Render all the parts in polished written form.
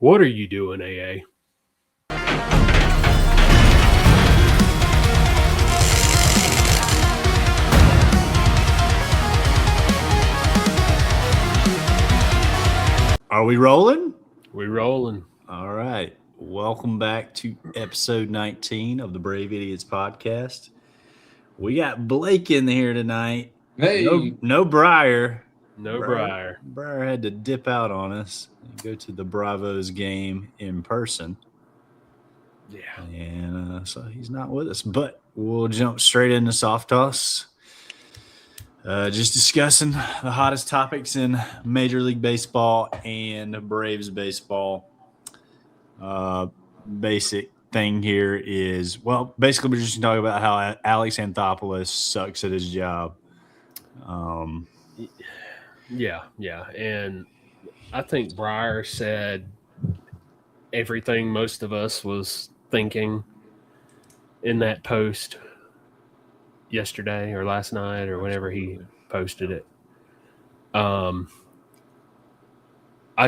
What are you doing, AA? Are we rolling? We rolling. All right. Welcome back to episode 19 of the Brave Idiots podcast. We got Blake in here tonight. Hey, No Briar. No Briar. Briar had to dip out on us and go to the Bravos game in person. Yeah. And so he's not with us, but we'll jump straight into soft toss. Just discussing the hottest topics in Major League Baseball and Braves baseball. Basic thing here is, basically we're just talking about how Alex Anthopoulos sucks at his job. Yeah. And I think Briar said everything most of us was thinking in that post yesterday or last night or whenever he posted it. I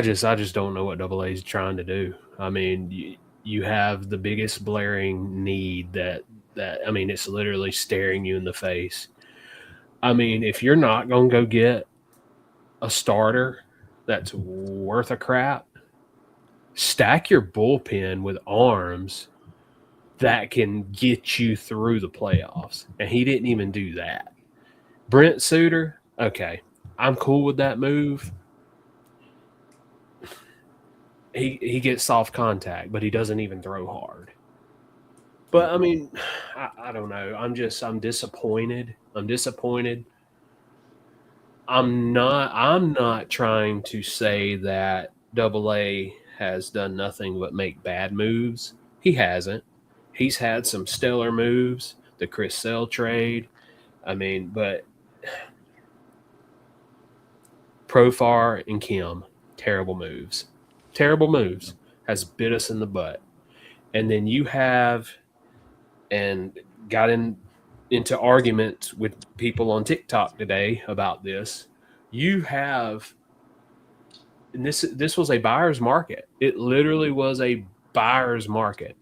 just don't know what AA is trying to do. I mean, you have the biggest blaring need that I mean, it's literally staring you in the face. I mean, if you're not going to go get a starter that's worth a crap, stack your bullpen with arms that can get you through the playoffs. And he didn't even do that. Brent Suter, okay, I'm cool with that move. He gets soft contact, but he doesn't even throw hard. But I mean, I don't know. I'm disappointed. I'm not trying to say that AA has done nothing but make bad moves. He hasn't. He's had some stellar moves. The Chris Sale trade. I mean, but Profar and Kim, terrible moves. Has bit us in the butt. And then you have and got into arguments with people on TikTok today about this. You have, and this was a buyer's market. It literally was a buyer's market.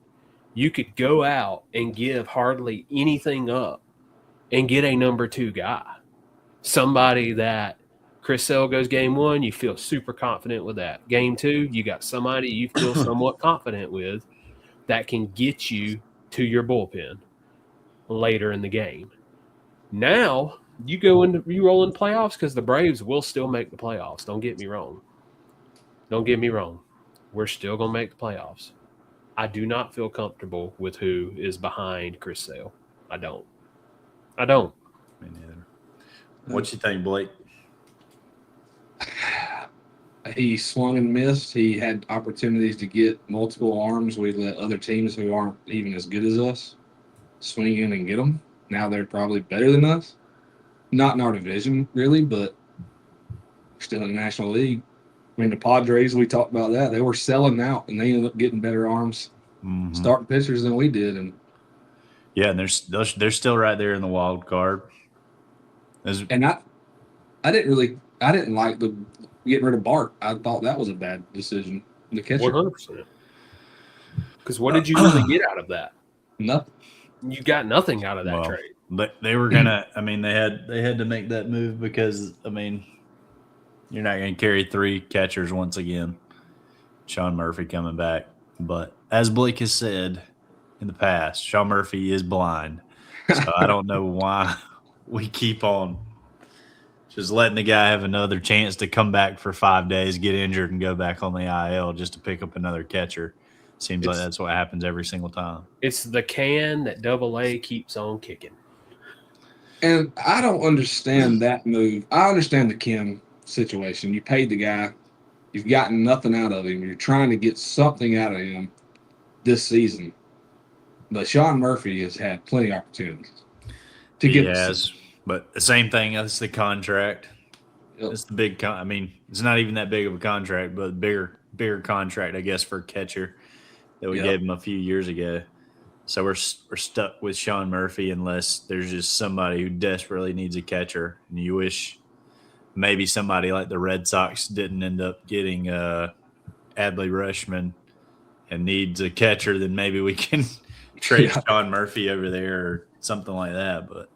You could go out and give hardly anything up and get a number 2 guy. Somebody that Chris Sale goes game 1, you feel super confident with that. Game 2, you got somebody you feel somewhat confident with that can get you to your bullpen later in the game. Now you roll in playoffs because the Braves will still make the playoffs. Don't get me wrong. We're still going to make the playoffs. I do not feel comfortable with who is behind Chris Sale. I don't. Me neither. What you think, Blake? he swung and missed. He had opportunities to get multiple arms. We let other teams who aren't even as good as us swing in and get them. Now they're probably better than us. Not in our division, really, but still in the National League. I mean, the Padres, we talked about that. They were selling out, and they ended up getting better arms, starting pitchers than we did. And they're still right there in the wild card. And I didn't like the getting rid of Bart. I thought that was a bad decision. The catcher, 100%. Because what did you really get out of that? Nothing. You got nothing out of that trade. But they were gonna. I mean, they had to make that move because you're not going to carry 3 catchers once again. Sean Murphy coming back. But as Blake has said in the past, Sean Murphy is blind. So I don't know why we keep on just letting the guy have another chance to come back for 5 days, get injured, and go back on the IL just to pick up another catcher. Seems like that's what happens every single time. It's the can that AA keeps on kicking. And I don't understand that move. I understand the Kim situation. You paid the guy. You've gotten nothing out of him. You're trying to get something out of him this season. But Sean Murphy has had plenty of opportunities to get. Yes, but the same thing. That's the contract. Yep. It's the big. It's not even that big of a contract, but bigger contract, I guess, for a catcher that we gave him a few years ago. So we're stuck with Sean Murphy unless there's just somebody who desperately needs a catcher, and you wish maybe somebody like the Red Sox didn't end up getting Adley Rutschman and needs a catcher, then maybe we can trade Sean Murphy over there or something like that. But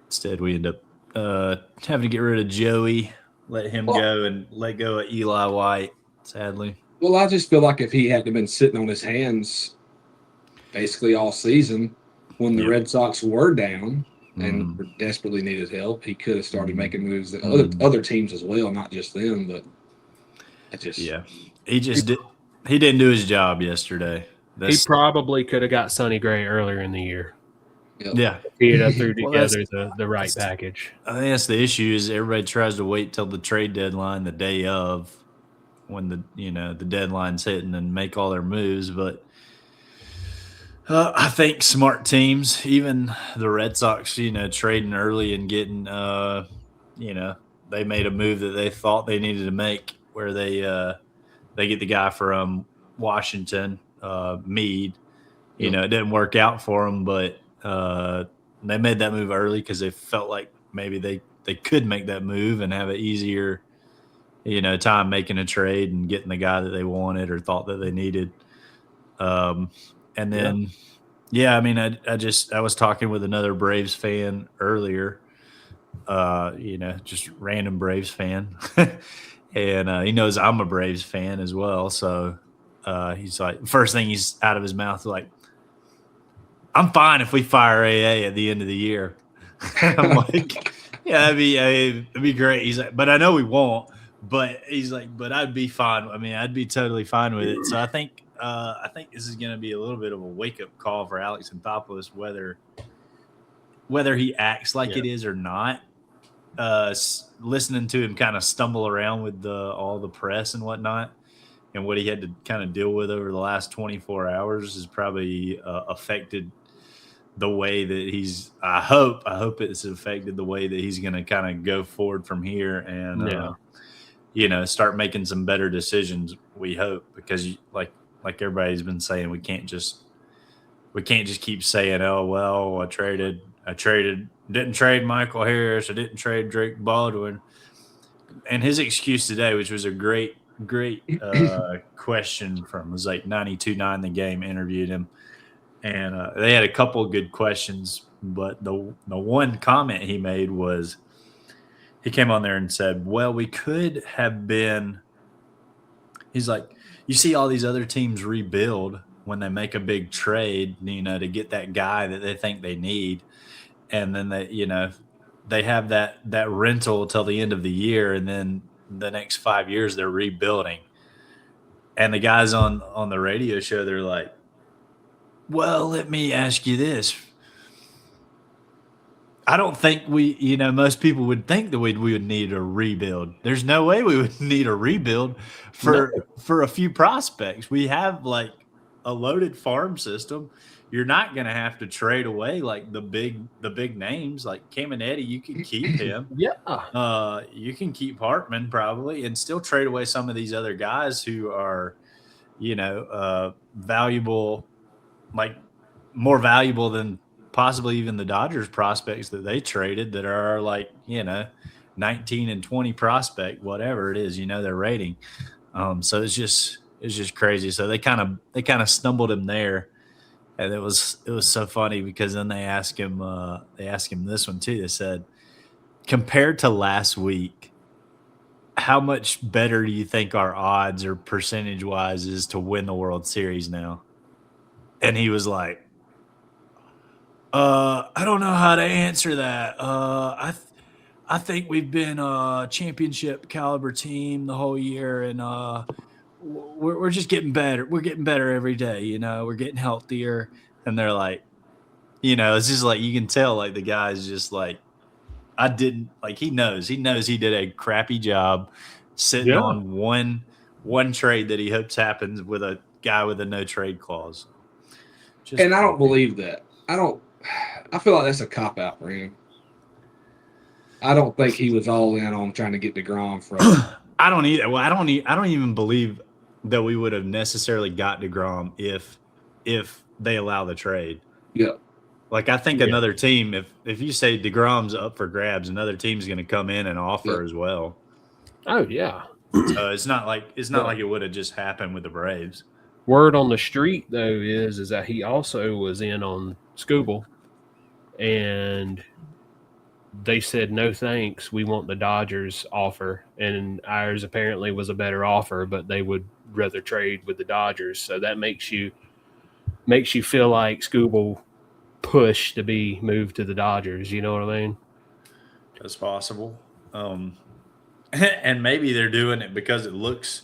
instead, we end up having to get rid of Joey, let him go, and let go of Eli White, sadly. Well, I just feel like if he hadn't been sitting on his hands basically all season when the Red Sox were down and desperately needed help, he could have started making moves that other teams as well, not just them. But he just did. He didn't do his job yesterday. He probably could have got Sonny Gray earlier in the year. Yeah, he had threw together the right package. I think that's the issue. Is everybody tries to wait till the trade deadline, the day of, when the deadline's hitting, and make all their moves. But I think smart teams, even the Red Sox, trading early and getting, they made a move that they thought they needed to make, where they get the guy from Washington, Meade. It didn't work out for them, but they made that move early because they felt like maybe they could make that move and have an easier, time making a trade and getting the guy that they wanted or thought that they needed. And then, I was talking with another Braves fan earlier, just random Braves fan. And he knows I'm a Braves fan as well. So he's like, first thing he's out of his mouth, like, I'm fine if we fire AA at the end of the year. I'm like, yeah, it'd be great. He's like, but I know we won't. But he's like, but I'd be fine. I mean, I'd be totally fine with it. So I think this is going to be a little bit of a wake up call for Alex Anthopoulos, whether he acts like it is or not. Listening to him kind of stumble around with all the press and whatnot, and what he had to kind of deal with over the last 24 hours has probably affected the way that he's. I hope it's affected the way that he's going to kind of go forward from here and start making some better decisions. We hope, because like everybody's been saying, we can't just keep saying, oh well, I traded. Didn't trade Michael Harris. I didn't trade Drake Baldwin. And his excuse today, which was a great question from, was like 92.9 The Game interviewed him. And they had a couple of good questions. But the one comment he made was, he came on there and said, well, we could have been – he's like, you see all these other teams rebuild when they make a big trade, to get that guy that they think they need. And then they have that rental till the end of the year, and then the next 5 years they're rebuilding. And the guys on the radio show, they're like, well, let me ask you this. I don't think most people would think that we would need a rebuild. There's no way we would need a rebuild for a few prospects. We have like a loaded farm system. You're not going to have to trade away like the big names like Caminiti. You can keep him. You can keep Hartman probably and still trade away some of these other guys who are, valuable, like more valuable than possibly even the Dodgers prospects that they traded that are like, 19 and 20 prospect, whatever it is, their rating. So it's just crazy. So they kind of stumbled him there. And it was so funny because then they asked him this one too. They said, compared to last week, how much better do you think our odds or percentage wise is to win the World Series now? And he was like, I don't know how to answer that. I think we've been a championship caliber team the whole year, and we're just getting better. We're getting better every day. We're getting healthier. And they're like, it's just like, you can tell like the guy's just like, he knows he did a crappy job sitting on one trade that he hopes happens with a guy with a no trade clause. And I don't believe that. I feel like that's a cop out for him. I don't think he was all in on trying to get DeGrom from. I don't either. Well, I don't even believe that we would have necessarily got DeGrom if they allow the trade. Yeah. Like, I think another team, if you say DeGrom's up for grabs, another team's going to come in and offer as well. Oh, yeah. So it's not like it would have just happened with the Braves. Word on the street though is that he also was in on Scooble, and they said no thanks. We want the Dodgers offer, and ours apparently was a better offer, but they would rather trade with the Dodgers. So that makes you feel like Scooble pushed to be moved to the Dodgers. You know what I mean? That's possible. And maybe they're doing it because it looks,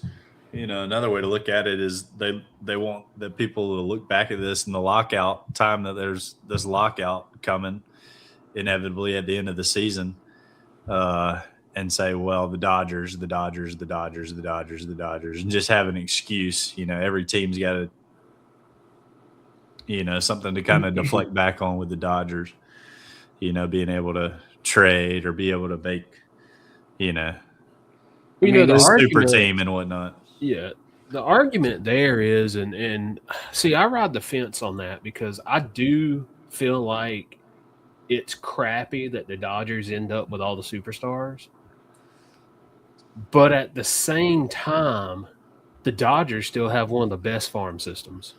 another way to look at it is they want the people to look back at this in the lockout time, that there's this lockout coming inevitably at the end of the season, and say, well, the Dodgers, the Dodgers, the Dodgers, the Dodgers, the Dodgers, and just have an excuse. Every team's got something to kind of deflect back on with the Dodgers, being able to trade or be able to make, The super argument, team and whatnot. Yeah, the argument there is, and see, I ride the fence on that because I do feel like it's crappy that the Dodgers end up with all the superstars, but at the same time, the Dodgers still have one of the best farm systems.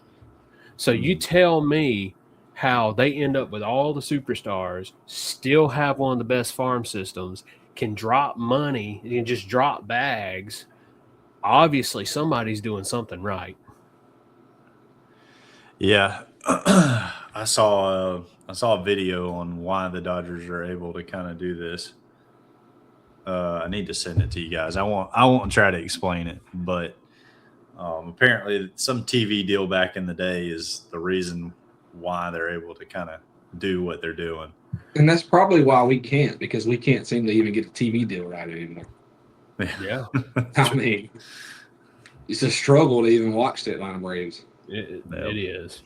So you tell me how they end up with all the superstars, still have one of the best farm systems, can drop money, you can just drop bags. Obviously, somebody's doing something right. Yeah, I saw a video on why the Dodgers are able to kind of do this. I need to send it to you guys. I won't try to explain it, but apparently some TV deal back in the day is the reason why they're able to kind of do what they're doing. And that's probably why we can't, because we can't seem to even get a TV deal right anymore. Yeah. I mean, it's a struggle to even watch the Atlanta Braves. It is.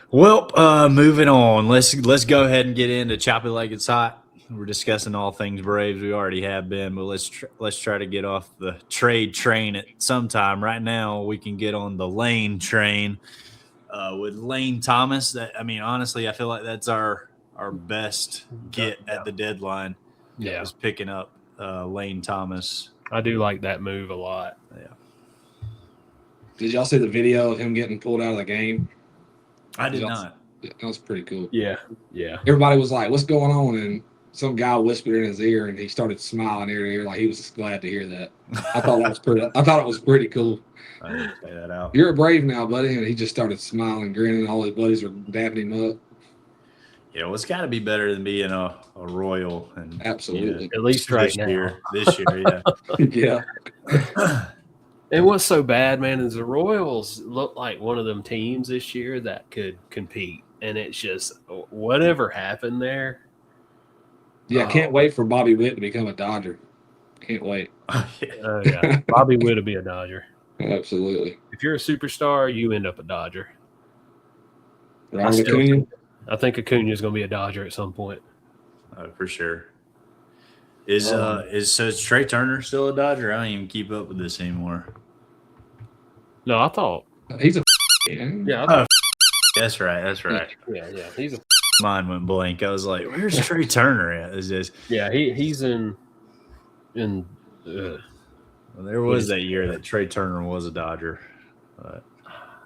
Well, moving on. Let's go ahead and get into Choppy Like It's Hot. We're discussing all things Braves. We already have been, but let's try to get off the trade train at some time. Right now, we can get on the Lane train with Lane Thomas. Honestly, I feel like that's our best get at the deadline. Yeah, is picking up Lane Thomas. I do like that move a lot. Yeah. Did y'all see the video of him getting pulled out of the game? I did not. That was pretty cool. Yeah. Everybody was like, "What's going on?" And some guy whispered in his ear, and he started smiling ear to ear, like he was just glad to hear that. I thought it was pretty cool. I didn't say that out. You're a Brave now, buddy, and he just started smiling, grinning. All his buddies were dapping him up. It's got to be better than being a Royal. And absolutely, at least right now. This year, yeah. Yeah. And what's so bad, man, is the Royals look like one of them teams this year that could compete. And it's just whatever happened there. Yeah, can't wait for Bobby Witt to become a Dodger. Can't wait. Yeah. Bobby Witt will be a Dodger. Absolutely. If you're a superstar, you end up a Dodger. Ronald Acuna? I think Acuna is going to be a Dodger at some point. For sure. Is Trey Turner still a Dodger? I don't even keep up with this anymore. No, I thought he's a yeah. That's right. Yeah. He's a mine went blank. I was like, "Where's Trey Turner at?" Is this? Yeah, he's in. Well, there was that year that Trey Turner was a Dodger.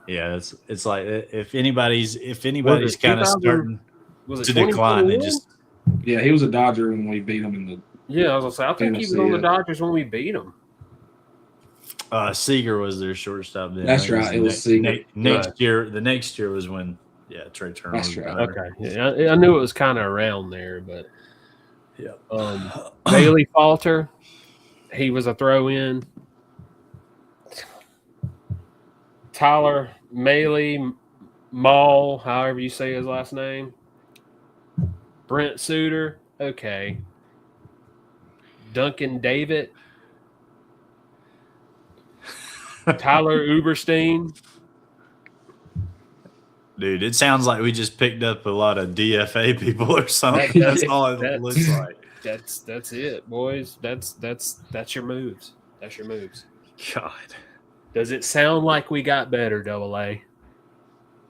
Yeah, it's like if anybody's kind of starting to decline, they just. Yeah, he was a Dodger when we beat him in the. Yeah, I was gonna say I think he was on the Dodgers when we beat him. Seager was their shortstop then. That's right. It was Seager. Next year, the next year was when Trey Turner. That's right. Okay, yeah, I knew it was kind of around there, but yeah. Bailey Falter, he was a throw-in. Tyler Mall, however you say his last name. Brent Suter, okay. Duncan David. Tyler Uberstein. Dude, it sounds like we just picked up a lot of DFA people or something. That's all it looks like. That's it, boys. That's your moves. That's your moves. God. Does it sound like we got better, Double A?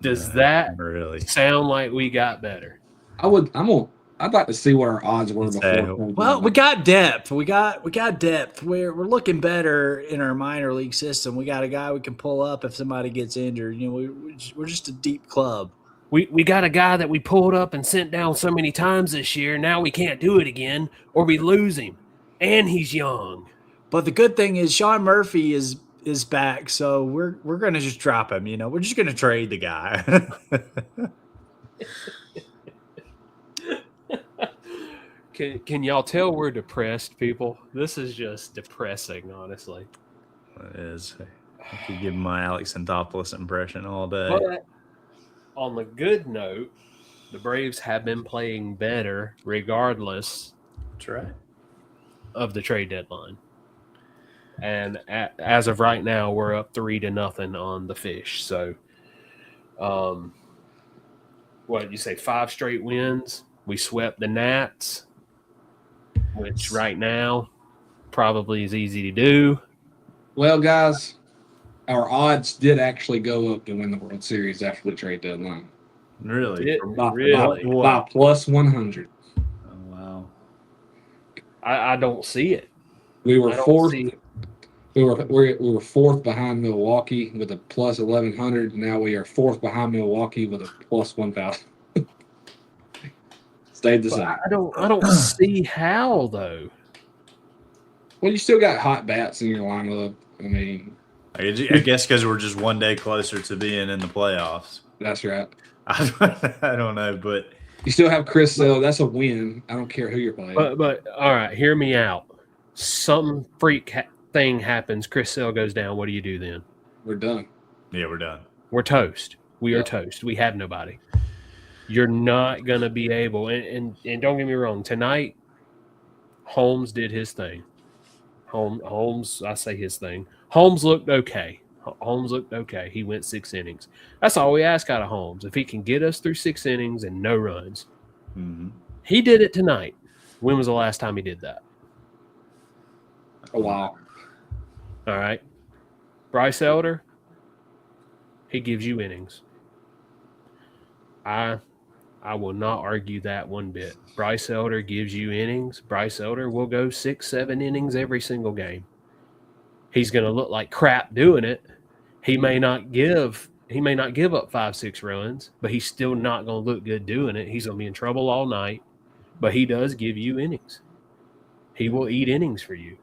Does that really sound like we got better? I'm gonna I'd like to see what our odds were before. Well, we got depth. We got depth. We're looking better in our minor league system. We got a guy we can pull up if somebody gets injured. You know, we're just a deep club. We got a guy that we pulled up and sent down so many times this year. Now we can't do it again, or we lose him. And he's young. But the good thing is Sean Murphy is back, so we're gonna just drop him. You know, we're just gonna trade the guy. Can y'all tell we're depressed, people? This is just depressing, honestly. It is. I could give my Alex Anthopoulos impression all day. But on the good note, the Braves have been playing better regardless That's right. of the trade deadline. And as of right now, we're up 3-0 on the Fish. So, what did you say? 5 straight wins. We swept the Nats, which right now probably is easy to do. Well, guys, our odds did actually go up to win the World Series after the trade deadline. Really? By plus 100. Oh, wow. I don't see it. We were fourth. We were fourth behind Milwaukee with a plus 1,100. Now we are fourth behind Milwaukee with a plus 1,000. Stayed the same. I don't see how though. Well, you still got hot bats in your lineup. I mean, I guess because we're just one day closer to being in the playoffs. That's right. I don't know, but you still have Chris Sale. That's a win. I don't care who you're playing. But all right, hear me out. Some freak thing happens. Chris Sale goes down. What do you do then? We're done. Yeah, we're done. We're toast. We are toast. We have nobody. You're not going to be able, and don't get me wrong, tonight, Holmes did his thing. Holmes, I say his thing. Holmes looked okay. He went 6 innings. That's all we ask out of Holmes. If he can get us through 6 innings and no runs. Mm-hmm. He did it tonight. When was the last time he did that? A while. All right. Bryce Elder, he gives you innings. I will not argue that one bit. Bryce Elder gives you innings. Bryce Elder will go 6-7 innings every single game. He's going to look like crap doing it. He may not give up 5-6 runs, but he's still not going to look good doing it. He's going to be in trouble all night, but he does give you innings. He will eat innings for you.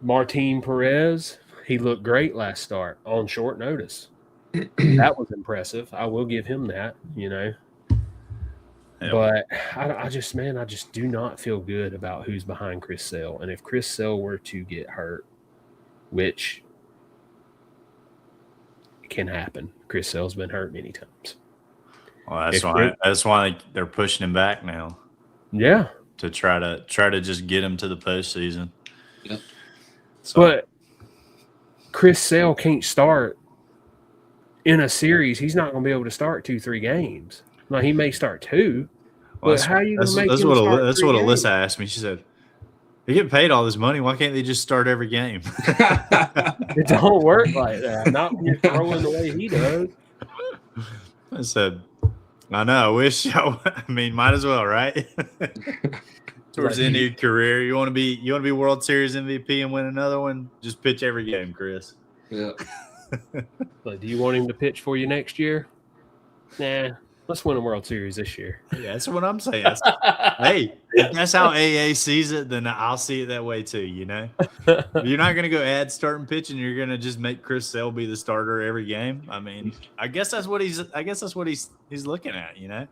Martin Perez, he looked great last start on short notice. That was impressive. I will give him that, you know. Yep. But I just do not feel good about who's behind Chris Sale. And if Chris Sale were to get hurt, which can happen, Chris Sale's been hurt many times. Well, that's why they're pushing him back now. Yeah, to try to just get him to the postseason. Yep. So. But Chris Sale can't start in a series. He's not going to be able to start 2-3 games. Now, he may start 2. Well, but how are you going to make him start That's what Alyssa asked me. She said, "They get paid all this money. Why can't they just start every game?" It don't work like that. Not when you're throwing the way he does. I said, "I know. I wish. I mean, might as well, right?" Towards the end of your career, you want to be World Series MVP and win another one. Just pitch every game, Chris. Yeah. But do you want him to pitch for you next year? Nah. Let's win a World Series this year. Yeah, that's what I'm saying. Hey, if that's how AA sees it, then I'll see it that way too, you know? You're not going to go add starting pitching. You're going to just make Chris Sale be the starter every game. I mean, I guess that's what he's looking at, you know?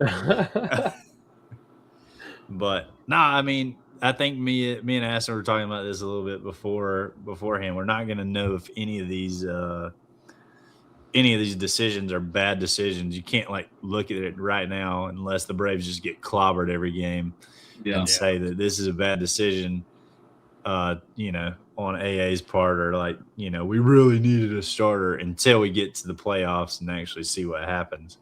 But, I mean, I think me and Aston were talking about this a little bit beforehand. We're not going to know if any of these decisions are bad decisions. You can't look at it right now unless the Braves just get clobbered every game and say that this is a bad decision, you know, on AA's part, or we really needed a starter until we get to the playoffs and actually see what happens.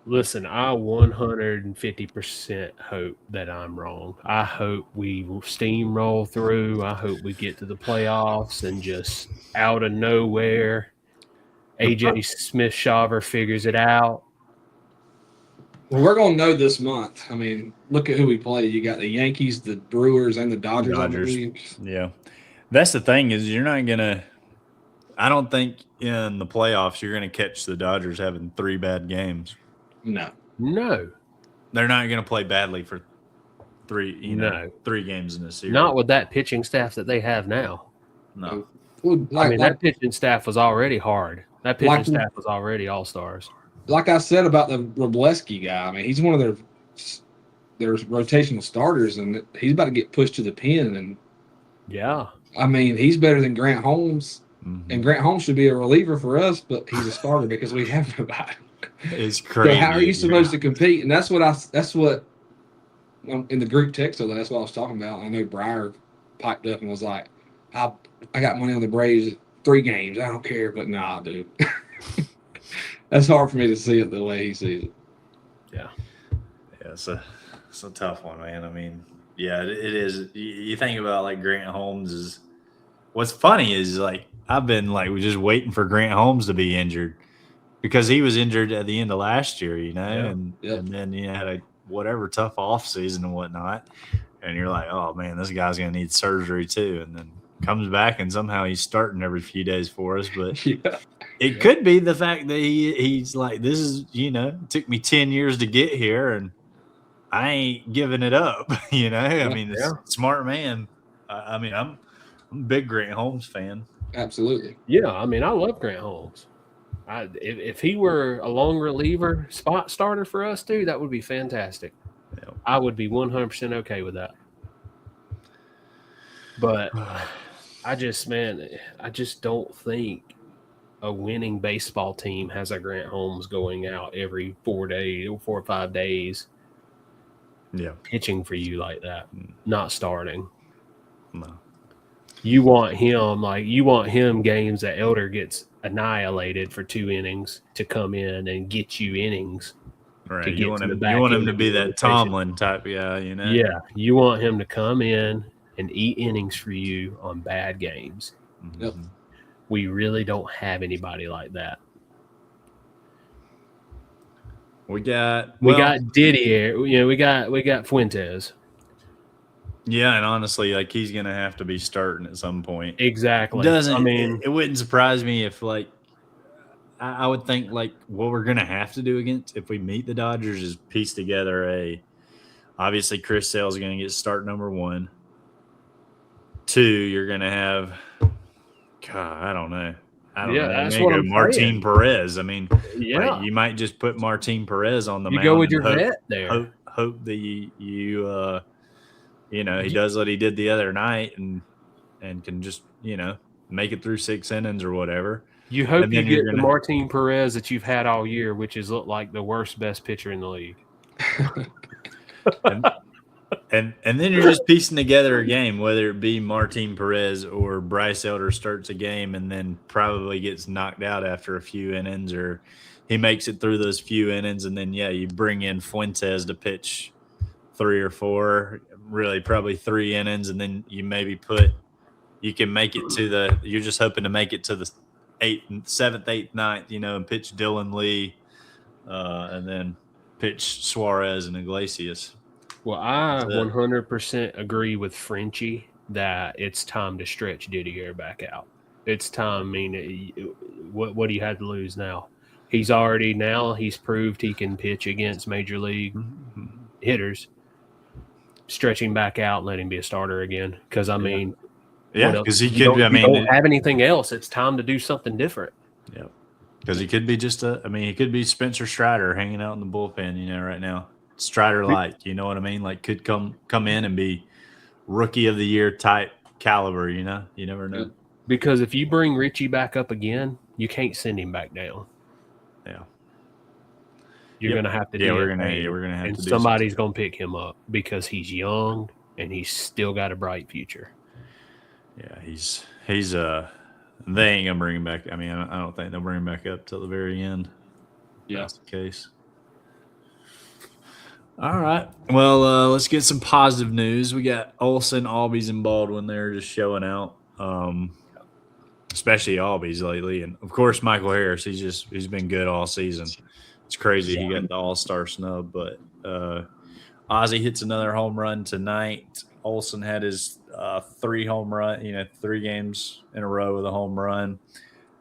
Listen, I 150% hope that I'm wrong. I hope we steamroll through. I hope we get to the playoffs and just out of nowhere, AJ Smith-Shawver figures it out Well, we're going to know this month. I mean, look at who we play. You got the Yankees, the Brewers, and the Dodgers. I believe. Yeah. That's the thing is you're not going to – I don't think in the playoffs you're going to catch the Dodgers having 3 bad games. No. They're not going to play badly for 3 games in a series. Not with that pitching staff that they have now. No. Well, that pitching staff was already hard. That pitching staff was already all-stars. Like I said about the Robleski guy, I mean, he's one of their rotational starters, and he's about to get pushed to the pen. And yeah, I mean, he's better than Grant Holmes, Mm-hmm. and Grant Holmes should be a reliever for us, but he's a starter because we have nobody. It's crazy. So how are you supposed to compete? And that's what in the group text, that's what I was talking about. I know Briar piped up and was like, I got money on the Braves 3 games. I don't care, but nah, dude. That's hard for me to see it the way he sees it. Yeah, it's a tough one, man. I mean, yeah, it is. You think about like Grant Holmes is. What's funny is like I've been like just waiting for Grant Holmes to be injured because he was injured at the end of last year, and then he had a whatever tough off season and whatnot, and you're like, oh man, this guy's gonna need surgery too, and then comes back and somehow he's starting every few days for us, but. Yeah. It could be the fact that he's like, this is, it took me 10 years to get here and I ain't giving it up, I mean, it's a smart man. I mean, I'm a big Grant Holmes fan. Absolutely. Yeah, I mean, I love Grant Holmes. If he were a long reliever spot starter for us, too, that would be fantastic. Yeah. I would be 100% okay with that. But I just don't think a winning baseball team has a Grant Holmes going out every 4 or 5 days. Yeah. Pitching for you like that, not starting. No. You want him games that Elder gets annihilated for 2 innings to come in and get you innings. Right. You want him to be that Tomlin type guy, Yeah. You want him to come in and eat innings for you on bad games. Mm-hmm. Yep. We really don't have anybody like that. We got Didier. We got Fuentes. Yeah, and honestly, like he's gonna have to be starting at some point. Exactly. It wouldn't surprise me if like I would think like what we're gonna have to do if we meet the Dodgers is piece together obviously Chris Sale's is gonna get start number 1. 2, you're gonna have I don't know. That's what I'm Martin saying. Perez. I mean, yeah, you might just put Martin Perez on the mound. You go with your vet there. Hope that you he does what he did the other night and can just make it through 6 innings or whatever. You hope you get the Martin Perez that you've had all year, which is looked like the best pitcher in the league. And then you're just piecing together a game, whether it be Martin Perez or Bryce Elder starts a game and then probably gets knocked out after a few innings, or he makes it through those few innings, and then you bring in Fuentes to pitch 3 or 4, really probably 3 innings, and then you can make it to you're just hoping to make it to the 7th, 8th, 9th, and pitch Dylan Lee, and then pitch Suarez and Iglesias. Well, I 100% agree with Frenchie that it's time to stretch Didier back out. It's time. I mean, what do you have to lose now? He's proved he can pitch against major league hitters. Stretching back out and let him be a starter again. Because, I mean, because he could. You don't have anything else. It's time to do something different. Yeah, because he could be he could be Spencer Strider hanging out in the bullpen, right now. Strider-like, you know what I mean? Like could come in and be rookie of the year type caliber, You never know. Because if you bring Richie back up again, you can't send him back down. Yeah. You're gonna have to do we're gonna have and to do somebody's gonna pick him up because he's young and he's still got a bright future. Yeah, he's they ain't gonna bring him back. I mean, I don't think they'll bring him back up till the very end. Yeah. That's the case. All right. Well, let's get some positive news. We got Olsen, Albies, and Baldwin there just showing out, especially Albies lately. And, of course, Michael Harris. He's been good all season. It's crazy he got the All-Star snub, but Ozzie hits another home run tonight. Olsen had his 3 home run, 3 games in a row with a home run.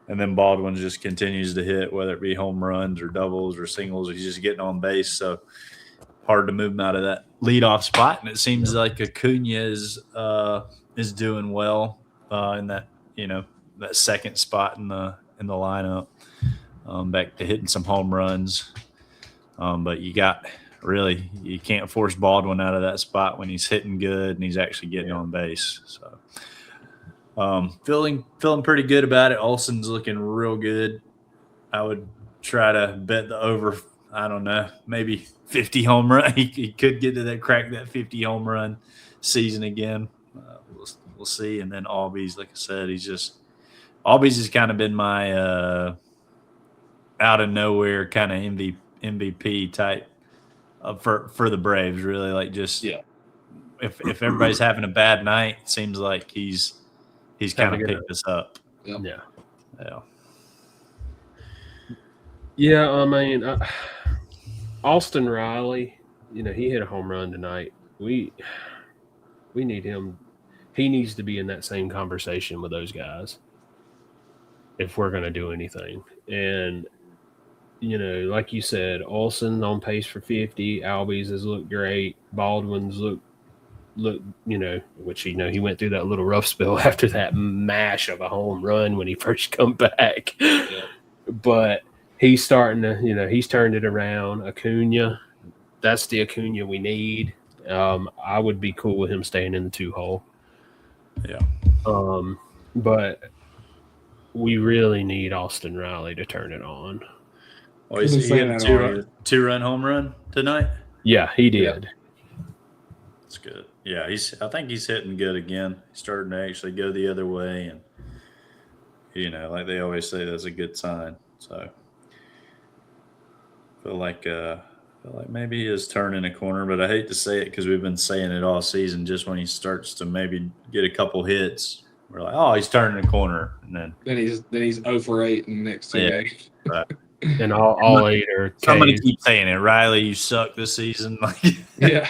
And then Baldwin just continues to hit, whether it be home runs or doubles or singles. He's just getting on base. So hard to move him out of that leadoff spot. And it seems like Acuna is doing well in that, that second spot in the lineup. Back to hitting some home runs. But you can't force Baldwin out of that spot when he's hitting good and he's actually getting on base. So feeling pretty good about it. Olsen's looking real good. I would try to bet the over, I don't know, maybe 50 home run. He could get to crack that 50 home run season again. We'll see. And then Albies, like I said, Albies has kind of been my out of nowhere kind of MVP type for the Braves, really. Like just if everybody's having a bad night, it seems like he's kind of picked this up. Yep. Yeah, I mean, Austin Riley, he hit a home run tonight. We need him. He needs to be in that same conversation with those guys if we're going to do anything. And, like you said, Olsen on pace for 50. Albies has looked great. Baldwin's look, which, he went through that little rough spell after that mash of a home run when he first come back. Yeah. But he's starting to, he's turned it around. Acuna, that's the Acuna we need. I would be cool with him staying in the 2-hole. Yeah. But we really need Austin Riley to turn it on. Oh, he hit a 2-run home run tonight? Yeah, he did. Yeah. That's good. Yeah, I think he's hitting good again. He's starting to actually go the other way, and like they always say, that's a good sign. So I feel like maybe he is turning a corner, but I hate to say it because we've been saying it all season. Just when he starts to maybe get a couple hits, we're like, oh, he's turning a corner, and then he's 0 for 8 in the next 2 games. Right. And all 8 are somebody Ks. keep saying it. Riley, you suck this season. Like, yeah.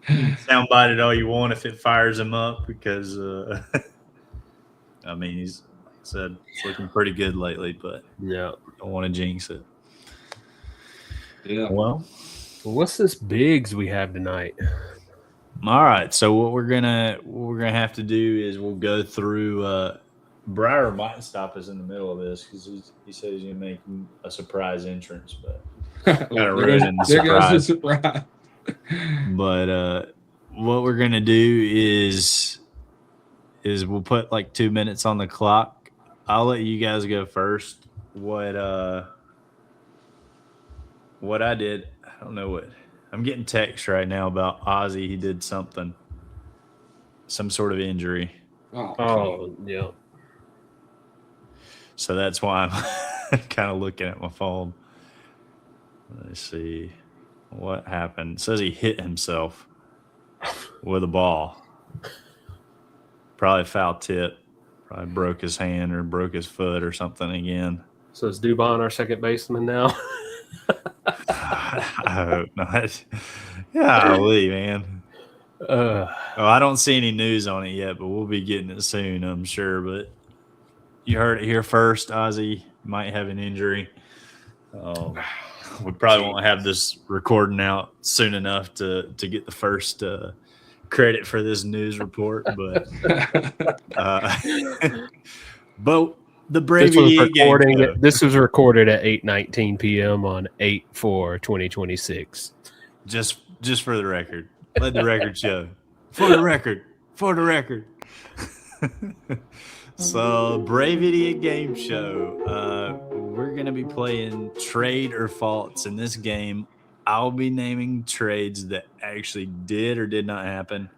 Soundbite it all you want if it fires him up because I mean he's like I said, it's looking pretty good lately, but don't want to jinx it. Yeah. Well, what's this bigs we have tonight? All right, so what we're gonna have to do is we'll go through. Briar might stop us in the middle of this because he said he's gonna make a surprise entrance, but kind of ruining the surprise. There goes the surprise. But what we're gonna do is we'll put like 2 minutes on the clock. I'll let you guys go first. What I did, I don't know what. I'm getting text right now about Ozzie. He did some sort of injury. Oh yeah. So that's why I'm kind of looking at my phone. Let's see what happened. It says he hit himself with a ball. Probably foul tip. Probably broke his hand or broke his foot or something again. So is Dubon our second baseman now? I hope not. Golly, man. I don't see any news on it yet, but we'll be getting it soon, I'm sure. But you heard it here first. Ozzie might have an injury. We probably won't have this recording out soon enough to get the first credit for this news report, but but the Braves this was recorded at 8:19 p.m. on 8/4/2026. Just for the record. Let the record show. For the record. So, Brave Idiot Game Show. We're going to be playing Trade or False. In this game, I'll be naming trades that actually did or did not happen.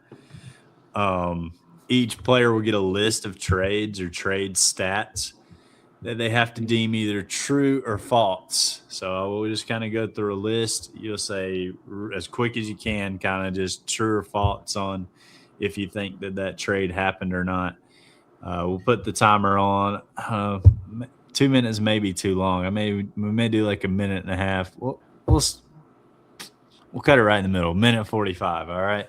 Each player will get a list of trades or trade stats that they have to deem either true or false. So we'll just kind of go through a list. You'll say as quick as you can, kind of just true or false on if you think that trade happened or not. We'll put the timer on. 2 2 minutes may be too long. We may do like a minute and a half. We'll cut it right in the middle. Minute 45. All right.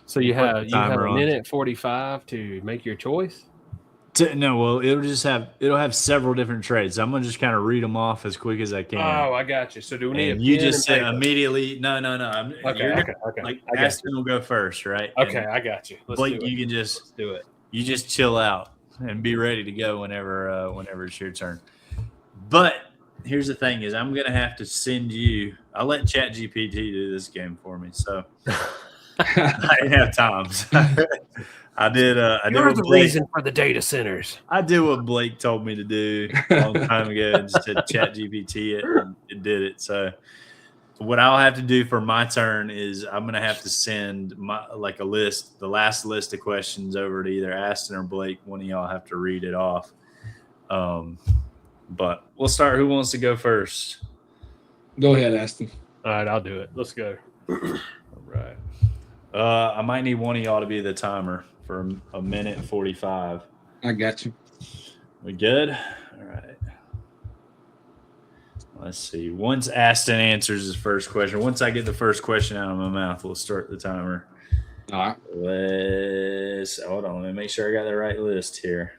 So you put the have timer a on. minute 45 to make your choice. No, well, it'll have several different trades. I'm gonna just kind of read them off as quick as I can. Oh, I got you. So do we need And a you pen just and say paper? immediately. No. Okay. Like I got Aston will go first, right? Okay, And I got you. Let's Blake, do it. you can Let's do it. you just chill out and be ready to go whenever it's your turn. But here's the thing: is I'm gonna have to send you. I'll let ChatGPT do this game for me, so I didn't have time. I did. You're the reason for the data centers. I did what Blake told me to do a long time ago, and just said ChatGPT it, and it did it. So what I'll have to do for my turn is I'm gonna have to send a list, the last list of questions over to either Aston or Blake. One of y'all have to read it off. But we'll start. Who wants to go first? Go ahead, Aston. All right, I'll do it. Let's go. All right. I might need one of y'all to be the timer for a minute and 45. I got you. We good? All right. Let's see. Once Aston answers his first question, once I get the first question out of my mouth, we'll start the timer. All right. Hold on. Let me make sure I got the right list here.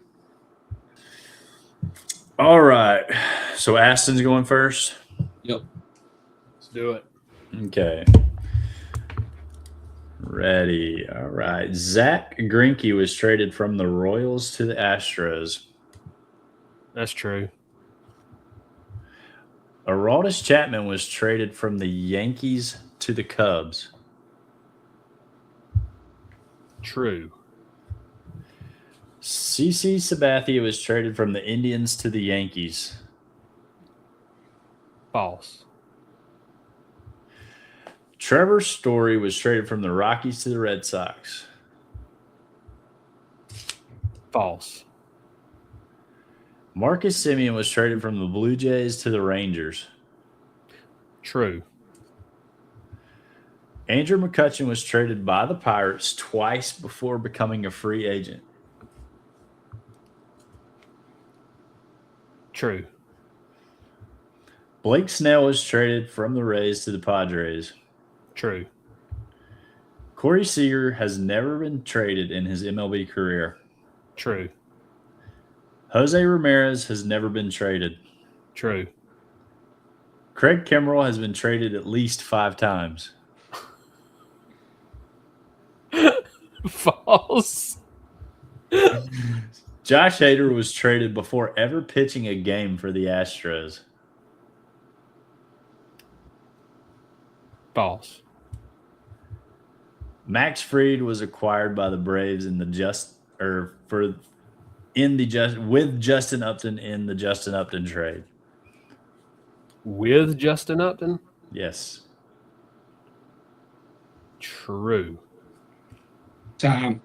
All right. So Aston's going first? Yep. Let's do it. Okay. Ready. All right. Zach Greinke was traded from the Royals to the Astros. That's true. Aroldis Chapman was traded from the Yankees to the Cubs. True. CC Sabathia was traded from the Indians to the Yankees. False. Trevor Story was traded from the Rockies to the Red Sox. False. Marcus Semien was traded from the Blue Jays to the Rangers. True. Andrew McCutchen was traded by the Pirates twice before becoming a free agent. True. Blake Snell was traded from the Rays to the Padres. True. Corey Seager has never been traded in his MLB career. True. Jose Ramirez has never been traded. True. Craig Kimbrell has been traded at least 5 times. False. Josh Hader was traded before ever pitching a game for the Astros. False. Max Fried was acquired by the Braves with Justin Upton in the Justin Upton trade. With Justin Upton? Yes. True. Time.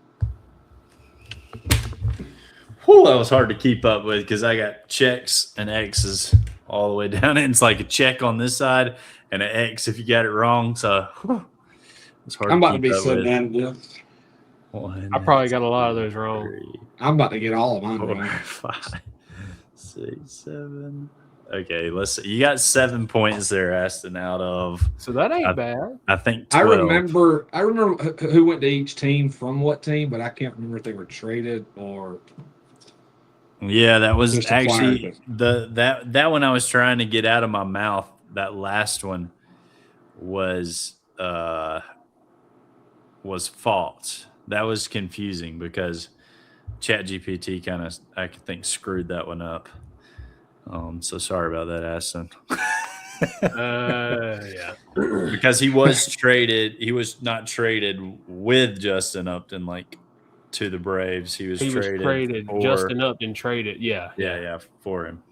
Whew, that was hard to keep up with because I got checks and X's all the way down. It's like a check on this side and an X if you got it wrong. So it's hard. I'm about to keep be up so with. done with this. I probably got a lot of those wrong. 3, I'm about to get all of mine 4, wrong. 5, 6, 7. Okay, let's see. You got 7 points there, Aston, out of. So that ain't bad. I think 12. I remember who went to each team from what team, but I can't remember if they were traded or. Yeah, that was Just actually acquired. that one I was trying to get out of my mouth. That last one was false. That was confusing because ChatGPT kind of, I think, screwed that one up. So sorry about that, Aston. Yeah. Because he was traded. He was not traded with Justin Upton to the Braves. He was traded for, Justin Upton traded. Yeah. for him.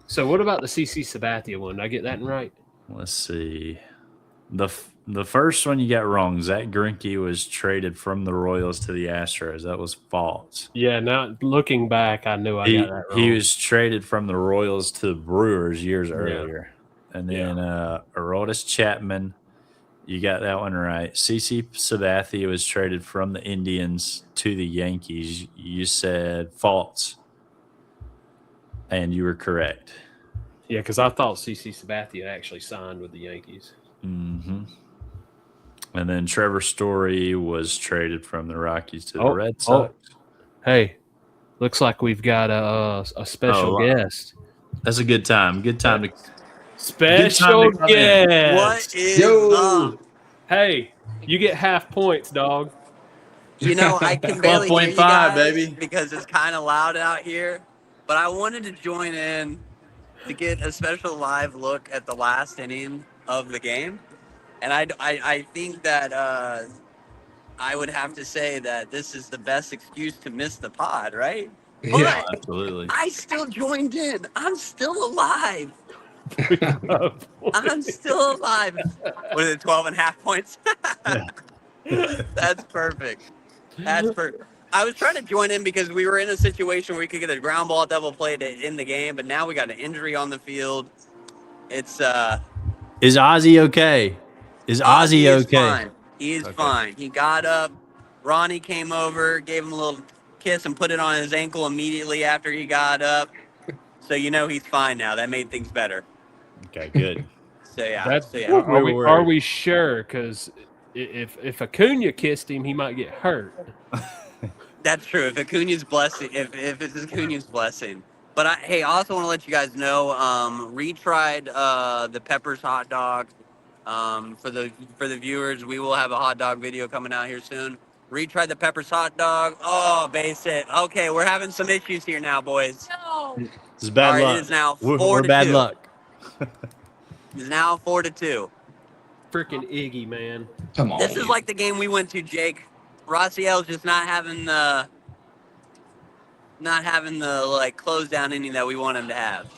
So what about the CC Sabathia one? Did I get that right? Let's see. The first one you got wrong. Zach Greinke was traded from the Royals to the Astros. That was false. Yeah, now looking back, I knew I got that wrong. He was traded from the Royals to the Brewers years earlier. And then Aroldis Chapman, you got that one right. CC Sabathia was traded from the Indians to the Yankees. You said false. And you were correct. Yeah, because I thought CC Sabathia actually signed with the Yankees. Mm-hmm. And then Trevor Story was traded from the Rockies to the Red Sox. Hey, looks like we've got a special guest. That's a good time. Good time to Special come guest. in. What is Yo! Hey, you get half points, dog. You know, I can barely hear you 12.5, guys baby. because it's kind of loud out here. But I wanted to join in to get a special live look at the last inning of the game. And I think that I would have to say that this is the best excuse to miss the pod, right? Yeah. But Absolutely. I still joined in. I'm still alive. I'm still alive. What is it, 12 and a half points? That's perfect. That's perfect. I was trying to join in because we were in a situation where we could get a ground ball double play to end the game, but now we got an injury on the field. It's Is Ozzy okay? Is Ozzy is okay? fine. He is Okay. fine. He got up. Ronnie came over, gave him a little kiss, and put it on his ankle immediately after he got up. So you know he's fine now. That made things better. Okay, good. So yeah. That's, So yeah. are we sure? Because if Acuna kissed him, he might get hurt. That's true. If Acuna's blessing, if it's Acuna's blessing. But hey, I also want to let you guys know, retried the Peppers hot dog. For the viewers, we will have a hot dog video coming out here soon. Retried the Peppers hot dog. Oh, base hit. Okay, we're having some issues here now, boys. This is bad All right, luck. it is now We're 4-2. bad luck. It's now 4-2. Freaking Iggy, man. Come on. This is like the game we went to, Jake. Rossiel's just not having the like close down inning that we want him to have.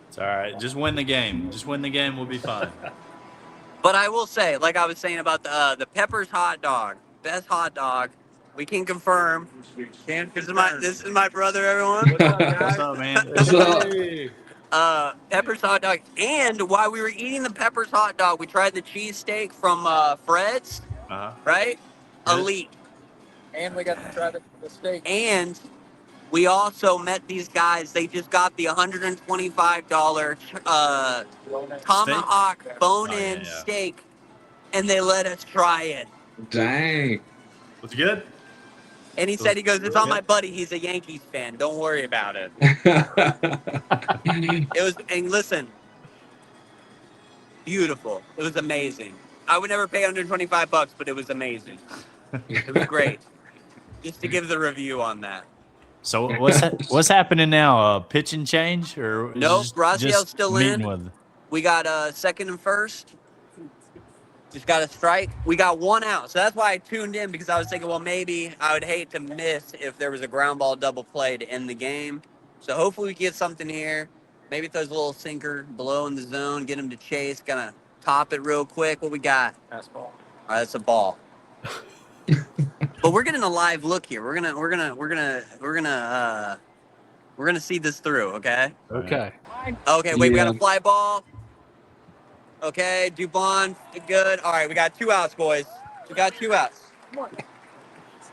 It's all right. Just win the game. Just win the game. We'll be fine. But I will say, like I was saying about the Peppers hot dog, best hot dog. We can confirm. This is my brother, everyone. What's up, man? What's up? Hey. Peppers hot dog. And while we were eating the Peppers hot dog, we tried the cheesesteak from Fred's, right? Good. Elite. And we got to try the steak. And we also met these guys. They just got the $125 tomahawk bone-in steak, and they let us try it. Dang. Was it good? And he said, he goes, it's on my buddy. He's a Yankees fan. Don't worry about it. It was, and listen, beautiful. It was amazing. I would never pay $125, but it was amazing. It was great. Just to give the review on that. So what's happening now? Pitch and change or Nope, Rossiel's still in. With... We got second and first. Just got a strike. We got one out. So that's why I tuned in, because I was thinking, well, maybe I would hate to miss if there was a ground ball double play to end the game. So hopefully we get something here. Maybe throws a little sinker below in the zone, get him to chase, gonna top it real quick. What we got? That's ball. All right, that's a ball. But we're getting a live look here. We're gonna see this through, okay? Okay. Okay, wait, we got a fly ball. Okay, Dubon, good. All right, we got 2 outs, boys. We got 2 outs.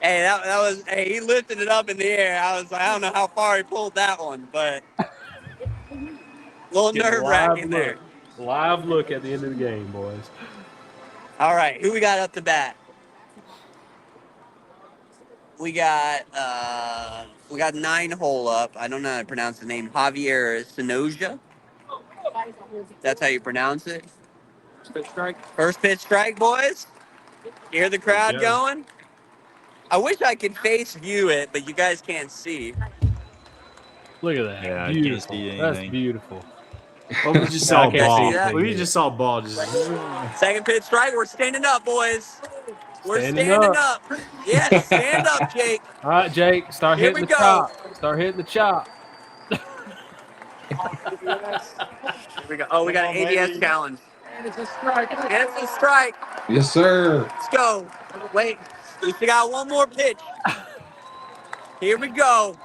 Hey, that was, hey, he lifted it up in the air. I was like, I don't know how far he pulled that one, but a little nerve-wracking there. Live look at the end of the game, boys. All right, who we got up to bat? We got 9-hole up. I don't know how to pronounce the name. Javier Sinoja. That's how you pronounce it. First pitch strike, boys. You hear the crowd going? I wish I could face view it, but you guys can't see. Look at that. Yeah, Beautiful. I can't see That's anything. beautiful. Well, we just saw I can't see ball. that. We just saw ball. Just Second pitch strike. We're standing up, boys. We're Standing standing up. Yes, stand up, Jake. All right, Jake, start Here hitting we the go. chop. Start hitting the chop. Here we go. Oh, we got an ADS challenge. And it's a strike. Yes, sir. Let's go. Wait, we still got one more pitch. Here we go.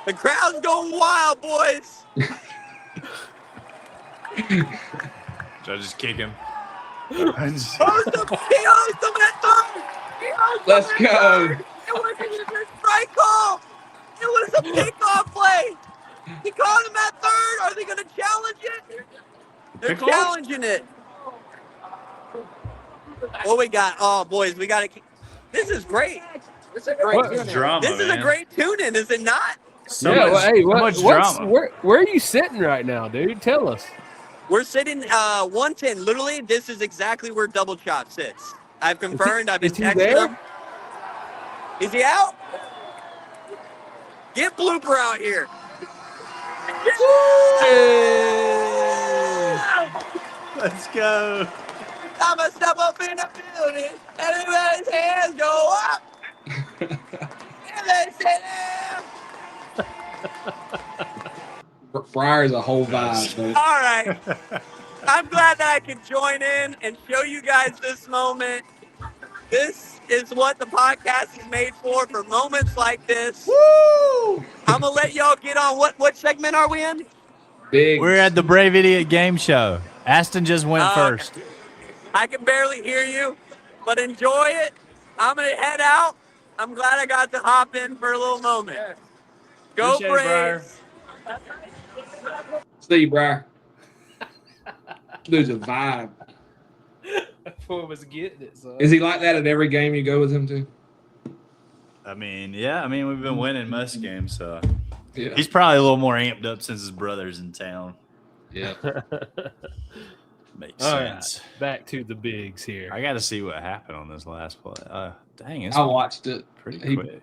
The crowd's going wild, boys. should I just kick him? Post him. He owes him at third. Let's go. It wasn't even a strike call. It was a pickoff play. He caught him at third. Are they going to challenge it? They're Pickle? challenging it. What we got? Oh, boys, we got to keep. This is great. This is a great What? tune-in. Drama, This is man. a great tune-in, is it not? So yeah, much, well, hey, so much what's drama. where are you sitting right now, dude? Tell us. We're sitting 110. Literally, this is exactly where Double Chop sits. I've confirmed. I've been is he texting there? him. Is he out? Get Blooper out here. Let's go. I'm going to step up in the building. Everybody's hands go up. And they sit down. Briar is a whole vibe. But All right. I'm glad that I could join in and show you guys this moment. This is what the podcast is made for moments like this. Woo! I'm going to let y'all get on. What segment are we in? big. We're at the Brave Idiot game show. Aston just went Okay. first. I can barely hear you, but enjoy it. I'm going to head out. I'm glad I got to hop in for a little moment. Go Appreciate it, Briar. Braves. See you, Briar. Dude's a vibe. Before was getting it, son. Is he like that at every game you go with him to? I mean, yeah. I mean, we've been winning most games, so Yeah. he's probably a little more amped up since his brother's in town. Yeah. Makes All sense. right, back to the bigs here. I got to see what happened on this last play. Dang, it's I watched it. pretty quick.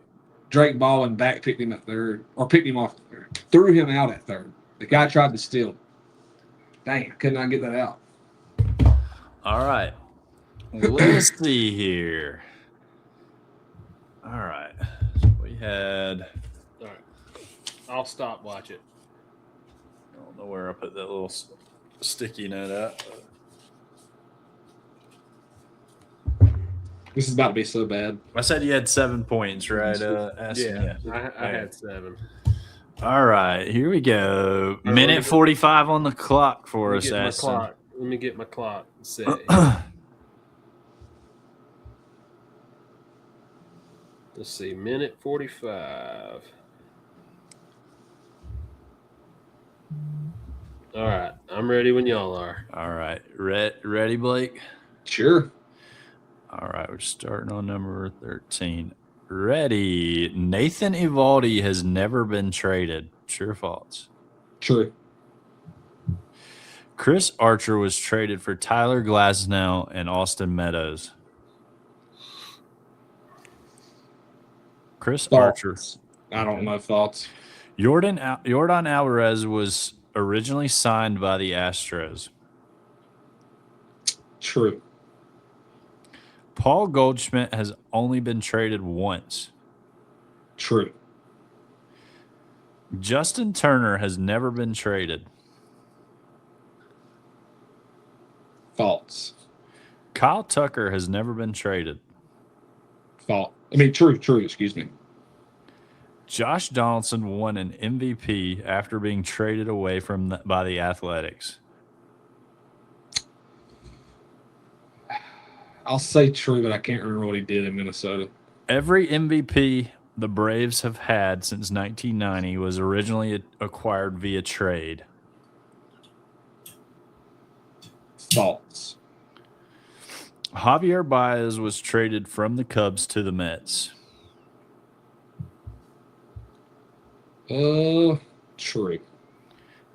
Drake Baldwin back picked him at third, or picked him off at third. Threw him out at third. The guy tried to steal. Dang, I could not get that out. All right. Let's see here. All right. So we had. All right, I'll stop watch it. I don't know where I put that little sticky note at. This is about to be so bad. I said you had 7 points, right? Aston? Yeah, I had 7. All right, here we go. Minute 45 on the clock for us, Aston. Let me get my clock set. Here. Let's see, minute 45. All right, I'm ready when y'all are. All right, ready, Blake? Sure. All right, we're starting on number 13. Ready. Nathan Eovaldi has never been traded. True or false? True. Chris Archer was traded for Tyler Glasnow and Austin Meadows. Chris Archer. I don't know thoughts. Jordan Alvarez was originally signed by the Astros. True. Paul Goldschmidt has only been traded once. True. Justin Turner has never been traded. False. Kyle Tucker has never been traded. False. I mean, true. Excuse me. Josh Donaldson won an MVP after being traded away by the Athletics. I'll say true, but I can't remember what he did in Minnesota. Every MVP the Braves have had since 1990 was originally acquired via trade. False. Javier Baez was traded from the Cubs to the Mets. True.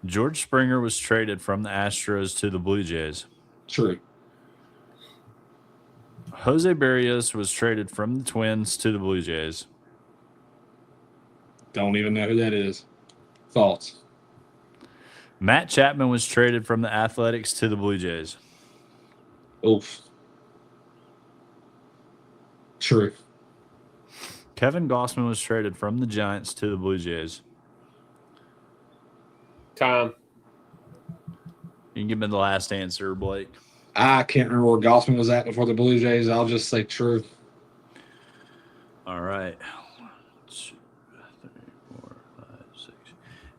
George Springer was traded from the Astros to the Blue Jays. True. Jose Barrios was traded from the Twins to the Blue Jays. Don't even know who that is. False. Matt Chapman was traded from the Athletics to the Blue Jays. Oof. True. Kevin Gossman was traded from the Giants to the Blue Jays. Time. You can give me the last answer, Blake. I can't remember where Gossman was at before the Blue Jays. I'll just say true. All right. 1, 2, 3, 4, 5, 6.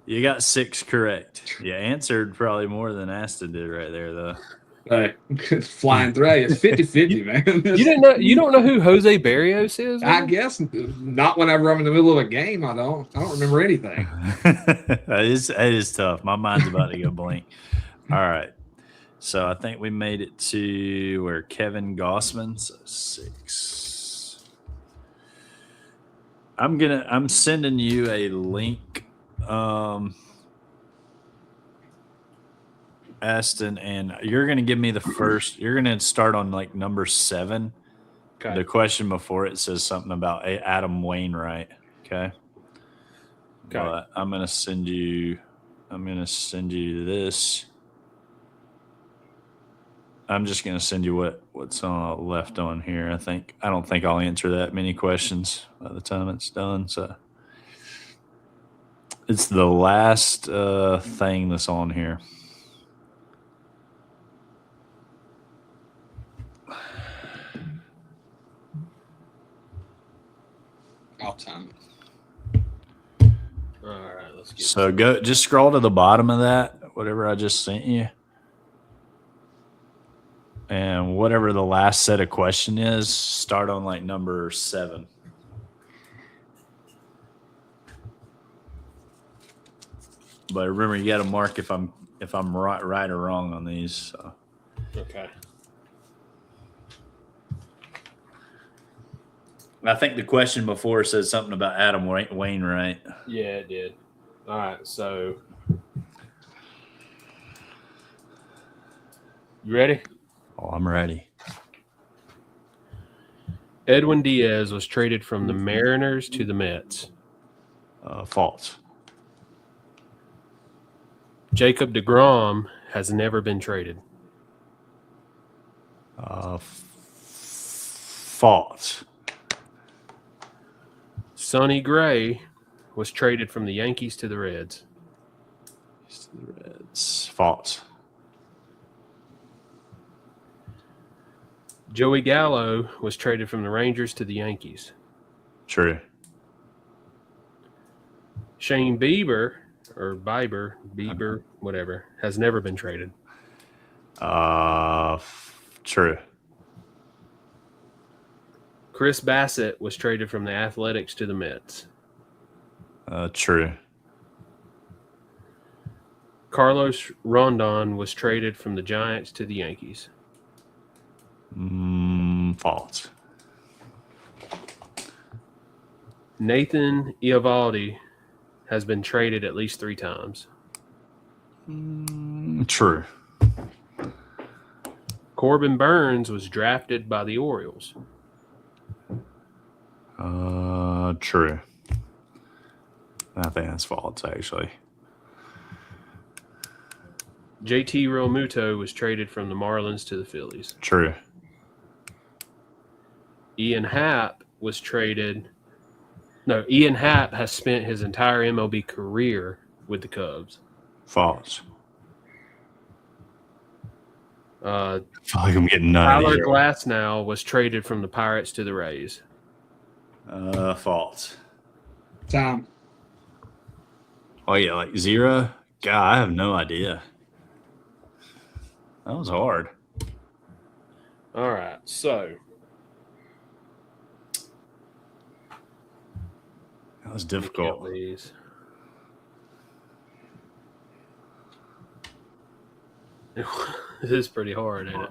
You got 6 correct. You answered probably more than Aston did right there, though. It's flying through. Hey, it's 50-50, man. You don't know who Jose Barrios is? I man? guess not whenever I'm in the middle of a game. I don't remember anything. It is tough. My mind's about to go blank. All right. So I think we made it to where Kevin Gossman's 6. I'm sending you a link, Aston, and you're gonna give me the first. You're gonna start on like number 7. Okay. The question before it says something about Adam Wainwright. Okay. But I'm gonna send you this. I'm just gonna send you what's left on here. I don't think I'll answer that many questions by the time it's done. So it's the last thing that's on here. All time. All right, let's get So just scroll to the bottom of that, whatever I just sent you. And whatever the last set of question is, start on like number 7. But remember, you got to mark if I'm right or wrong on these. So. Okay. I think the question before said something about Adam Wainwright. Yeah, it did. All right, so you ready? Oh, I'm ready. Edwin Diaz was traded from the Mariners to the Mets. False. Jacob deGrom has never been traded. False. Sonny Gray was traded from the Yankees to the Reds. False. Joey Gallo was traded from the Rangers to the Yankees. True. Shane Bieber, whatever, has never been traded. True. Chris Bassett was traded from the Athletics to the Mets. True. Carlos Rondon was traded from the Giants to the Yankees. False. Nathan Eovaldi has been traded at least 3 times. True. Corbin Burns was drafted by the Orioles. True. I think that's false, actually. JT Realmuto was traded from the Marlins to the Phillies. True. Ian Happ was traded. No, Ian Happ has spent his entire MLB career with the Cubs. False. I feel like I'm getting none Tyler of these. Glasnow was traded from the Pirates to the Rays. False. Time. Oh, yeah, like 0? God, I have no idea. That was hard. All right, so That was difficult. these. This is pretty hard, ain't it?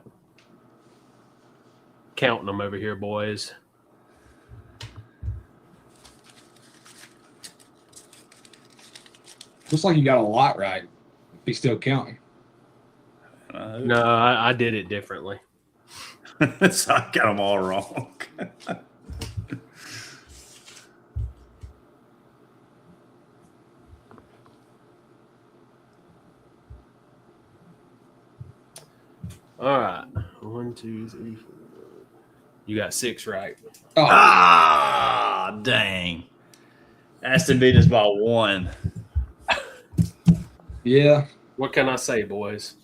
Counting them over here, boys. Looks like you got a lot right. He's still counting. No, I did it differently. So I got them all wrong. All right. 1, 2, 3, 4. You got 6 right. Oh, Dang. Aston beat us by 1. yeah. What can I say, boys?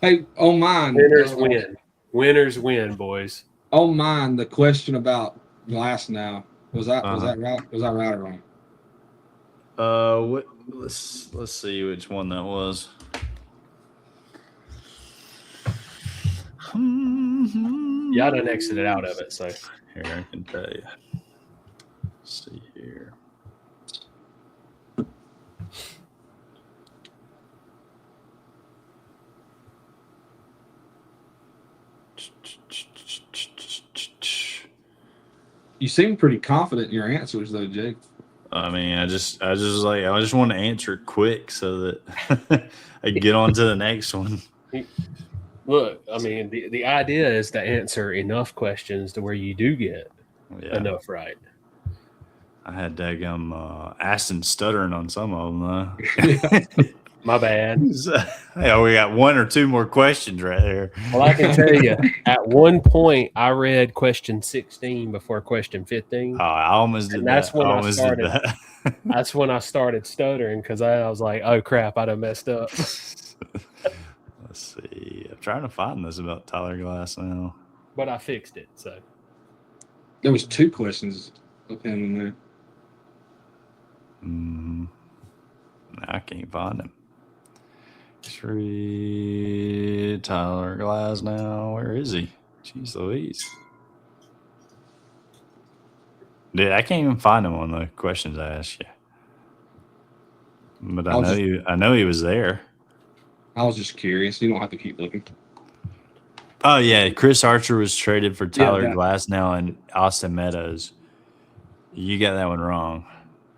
Hey, on mine. Winners win. Winners win, boys. On mine, the question about Glasnow was that right? Was that right or wrong? Let's see which one that was. Yeah, I done exited out of it, so Here, I can tell you. Let's see here. You seem pretty confident in your answers, though, Jake. I mean, I just want to answer it quick so that I can get on to the next one. look, I mean, the idea is to answer enough questions to where you do get enough right. I had Aston stuttering on some of them, though. My bad. Yeah, we got one or two more questions right there. Well, I can tell you, at one point, I read question 16 before question 15. Oh, I almost did that's that. when I I almost started. did that. That's when I started stuttering because I was like, "Oh crap, I done messed up." Let's see. I'm trying to find this about Tyler Glass now. But I fixed it. So there was 2 questions of him in there. I can't find him. Tyler Glass now. Where is he? Jeez Louise. Dude, I can't even find him on the questions I asked you. But I know he was there. I was just curious. You don't have to keep looking. Oh yeah, Chris Archer was traded for Tyler Glass now and Austin Meadows. You got that one wrong.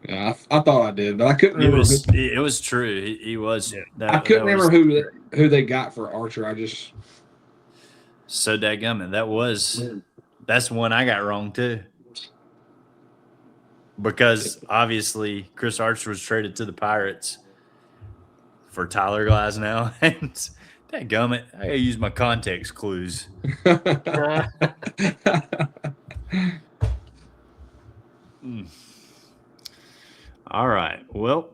Yeah, I thought I did, but I couldn't remember. It was true. He was. Yeah. I couldn't remember who they got for Archer. I just so dadgummit. That's one I got wrong too. Because obviously Chris Archer was traded to the Pirates for Tyler Glass now, and dadgummit, I gotta use my context clues. All right. Well,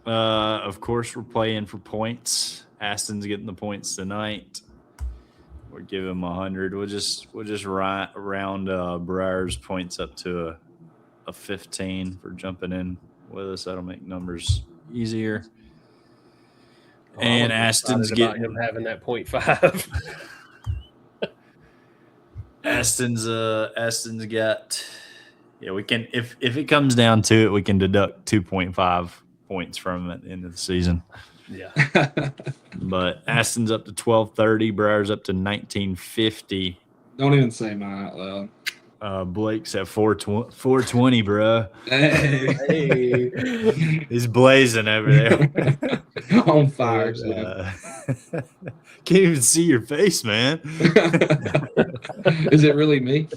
of course, we're playing for points. Aston's getting the points tonight. We'll give him 100. We'll just round Briar's points up to a 15 for jumping in with us. That'll make numbers easier. And Aston's getting him having that 0.5. Aston's got. Yeah, we can if it comes down to it, we can deduct 2.5 points from him at the end of the season. Yeah. But Aston's up to 1230, Briar's up to 1950. Don't even say mine out loud. Blake's at 420, bro. Hey. He's blazing over there. On fire. Can't even see your face, man. Is it really me?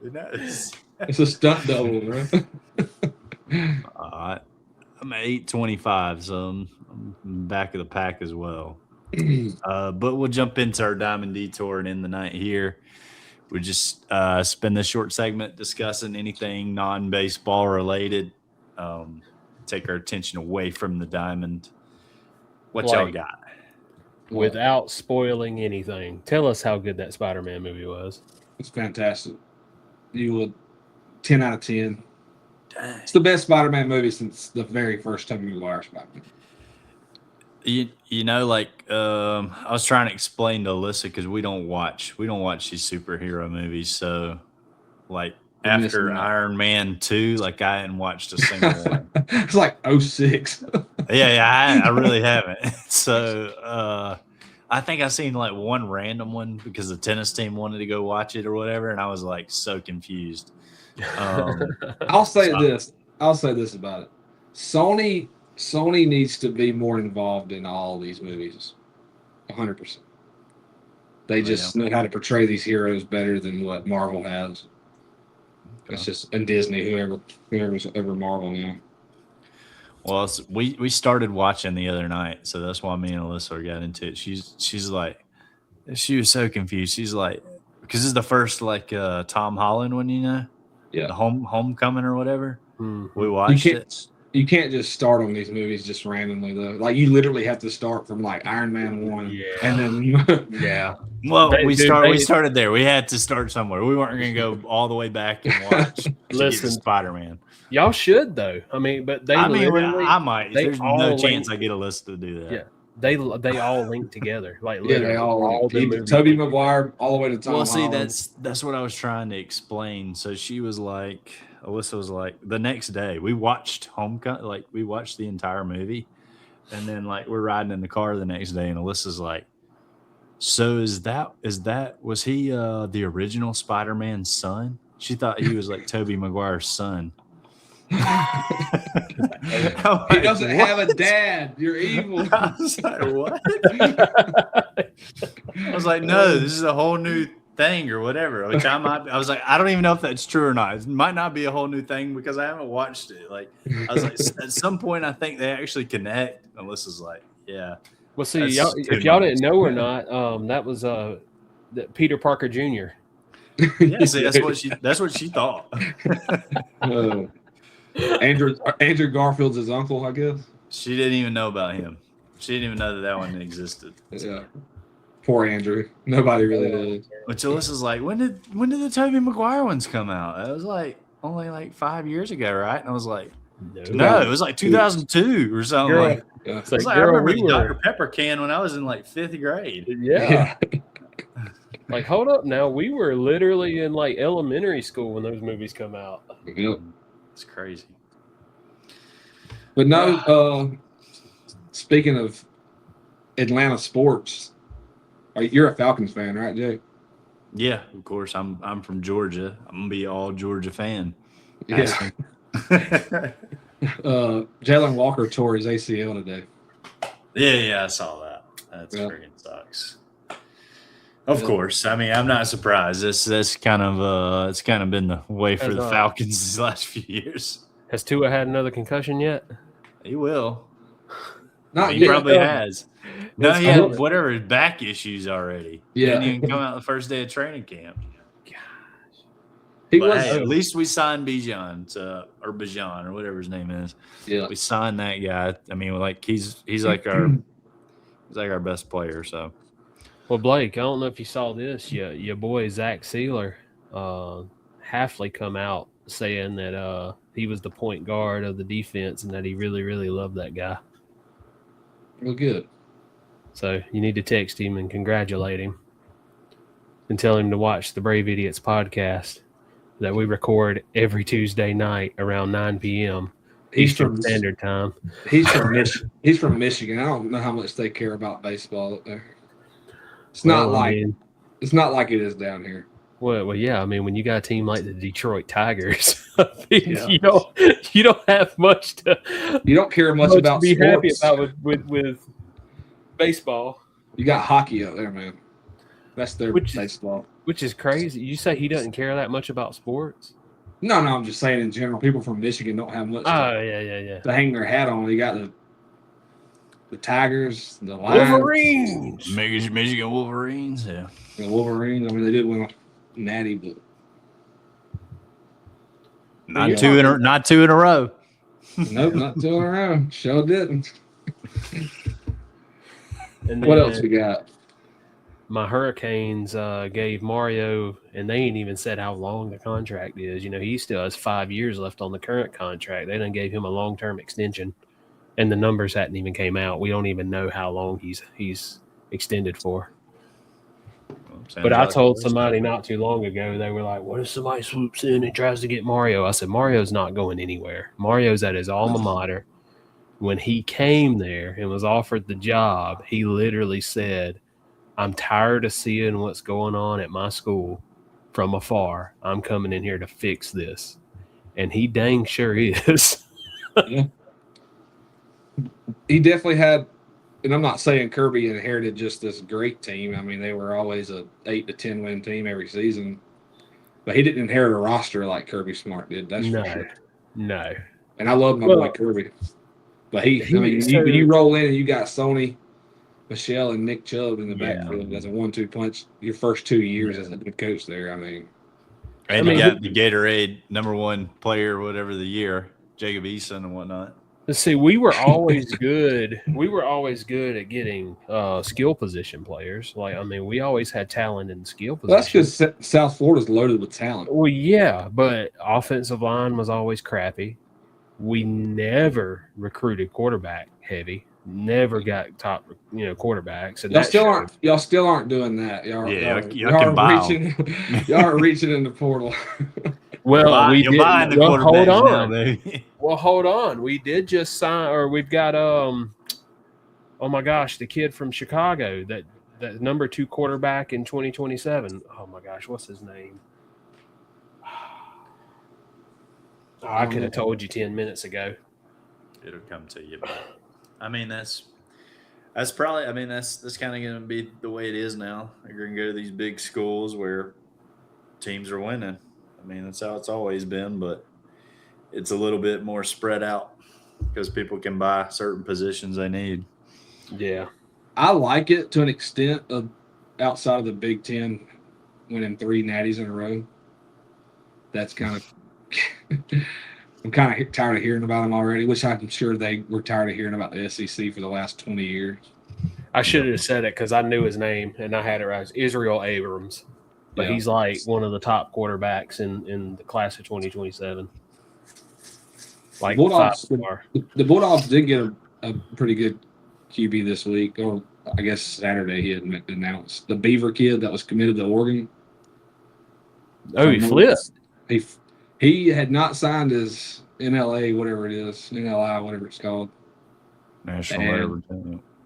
It is. It's a stunt double, bro. I'm at 825, so I'm back of the pack as well. But we'll jump into our Diamond Detour and end the night here. We just spend this short segment discussing anything non-baseball related. Take our attention away from the Diamond. What y'all got? Without spoiling anything, tell us how good that Spider-Man movie was. It's fantastic. You would 10 out of 10. Dang. It's the best Spider-Man movie since the very first Tobey Maguire Spider-Man. You know, like I was trying to explain to Alyssa because we don't watch these superhero movies. So, like after Iron Man 2, like I hadn't watched a single one. It's like 06. Yeah, I really haven't. So I think I seen like one random one because the tennis team wanted to go watch it or whatever, and I was like so confused. I'll say this about it. Sony needs to be more involved in all these movies. 100%. They just know how to portray these heroes better than what Marvel has. Okay. It's just and Disney, whoever's ever Marvel now. Well, we started watching the other night, so that's why me and Alyssa got into it. She's like, she was so confused. She's like, because it's the first like Tom Holland one, you know, the Homecoming or whatever. Mm-hmm. We watched it. You can't just start on these movies just randomly though. Like you literally have to start from like Iron Man 1, and then Well, we started there. We had to start somewhere. We weren't going to go all the way back and watch. Listen, Spider-Man. Y'all should though. I mean, but I might. There's no chance I get a list to do that. Yeah, They all link together. Like Yeah, literally, they all the movies Toby link Maguire all the way to Tom Well, see, Holland. that's what I was trying to explain. So she was like, Alyssa was like, the next day we watched Homecoming, like we watched the entire movie, and then like we're riding in the car the next day, and Alyssa's like, so was he the original Spider-Man's son? She thought he was like Tobey Maguire's son. He doesn't have a dad. You're evil. I was like, what? I was like, no, this is a whole new thing or whatever. Which I was like, I don't even know if that's true or not. It might not be a whole new thing because I haven't watched it. Like, I was like, at some point, I think they actually connect. And Alyssa's like, yeah. Well, see, That's y'all, too if y'all much. didn't know or not, that was Peter Parker Jr. Yeah, see, that's what she thought. Andrew Garfield's his uncle, I guess. She didn't even know about him. She didn't even know that one existed. Yeah. Poor Andrew. Nobody really did. Which Alyssa's like, when did the Tobey Maguire ones come out? It was like only like 5 years ago, right? And I was like, no, it was like 2002 or something. Girl, Like, Yeah. it's like, I girl, remember we the were, Dr. Pepper can when I was in like 5th grade. yeah. Like, hold up now. We were literally in like elementary school when those movies come out. Yep. It's crazy. But no, speaking of Atlanta sports, you're a Falcons fan, right, Jay? Yeah, of course. I'm from Georgia. I'm gonna be all Georgia fan. Yeah. Jalen Walker tore his ACL today. Yeah, I saw that. That's freaking sucks. Of Yeah. course. I mean, I'm not surprised. That's kind of it's kind of been the way for the Falcons these last few years. Has Tua had another concussion yet? He will. Not He yet. probably has. No, he coming. had whatever his back issues already. Yeah. Didn't even come out the first day of training camp. He But was. hey, at least we signed Bijan or Bijan or whatever his name is. Yeah. We signed that guy. I mean, like he's like our best player. So Well, Blake, I don't know if you saw this. Your boy Zach Sealer, Halfley come out saying that he was the point guard of the defense and that he really, really loved that guy. Real good. So you need to text him and congratulate him and tell him to watch the Brave Idiots podcast that we record every Tuesday night around 9 p.m. Eastern Standard Time. He's from Michigan. He's from Michigan. I don't know how much they care about baseball up there. It's not like it is down here. Well, yeah. I mean, when you got a team like the Detroit Tigers, you don't have much to. You don't care much about to be happy sports. about with baseball. You got hockey up there, man. That's their baseball. Which is crazy. You say he doesn't care that much about sports? No, I'm just saying in general. People from Michigan don't have much yeah. to hang their hat on. You got the Tigers, the Lions. Wolverines. Michigan Wolverines, yeah. The Wolverines. I mean, they did win a natty, but not two in a row. Nope, not 2 in a row. Sure didn't. And What else we got? My Hurricanes gave Mario, and they ain't even said how long the contract is. You know, he still has 5 years left on the current contract. They done gave him a long-term extension, and the numbers hadn't even came out. We don't even know how long he's extended for. But I told somebody not too long ago, they were like, what if somebody swoops in and tries to get Mario? I said, Mario's not going anywhere. Mario's at his alma mater. When he came there and was offered the job, he literally said, I'm tired of seeing what's going on at my school from afar. I'm coming in here to fix this. And he dang sure is. Yeah. He definitely had, and I'm not saying Kirby inherited just this great team. I mean, they were always a 8 to 10 win team every season. But he didn't inherit a roster like Kirby Smart did. That's for sure. No. And I love my boy Kirby. But you roll in and you got Sony, Michelle, and Nick Chubb in the backfield as a 1-2 punch. Your first 2 years as a good coach there. I mean, and you got the Gatorade #1 player, whatever the year, Jacob Eason and whatnot. Let's see, we were always good. We were always good at getting skill position players. Like, I mean, we always had talent in skill position. Well, that's because South Florida's loaded with talent. Well, yeah, but offensive line was always crappy. We never recruited quarterback heavy. never got top, quarterbacks, and Y'all that still showed. aren't. Y'all still aren't doing that. y'all can buy 'em. Y'all are reaching in the portal. Well, we You're did. buying the Well, hold quarterbacks now, on. baby. Well, hold on. We did just sign, or we've got oh my gosh, the kid from Chicago that number 2 quarterback in 2027. Oh my gosh, what's his name? Oh, I could have told you 10 minutes ago. It'll come to you, but I mean that's probably that's kind of going to be the way it is now. You're going to go to these big schools where teams are winning. I mean that's how it's always been, but it's a little bit more spread out because people can buy certain positions they need. Yeah. I like it to an extent of outside of the Big Ten winning 3 natties in a row. That's kind of I'm kind of tired of hearing about them already, which I'm sure they were tired of hearing about the SEC for the last 20 years. I should have said it because I knew his name and I had it right. It's Israel Abrams. But he's like one of the top quarterbacks in the class of 2027. Like the Bulldogs did get a pretty good QB this week, or I guess Saturday he had announced. The Beaver kid that was committed to Oregon. Oh, he flipped. He had not signed his NLA, whatever it is, NLI, whatever it's called. National.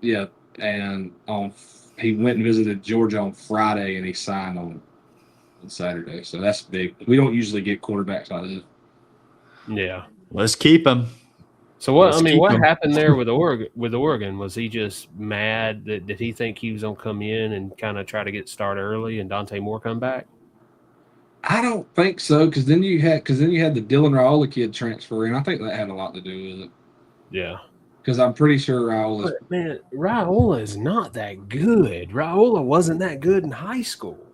Yeah, and he went and visited Georgia on Friday, and he signed on Saturday. So that's big. We don't usually get quarterbacks like this. Yeah, let's keep him. So what? What happened there with Oregon? With Oregon, was he just mad that did he think he was gonna come in and kind of try to get started early, and Dante Moore come back? I don't think so, because then you had the Dylan Raiola kid transfer, and I think that had a lot to do with it. Yeah, because I'm pretty sure Raiola is not that good. Raiola wasn't that good in high school.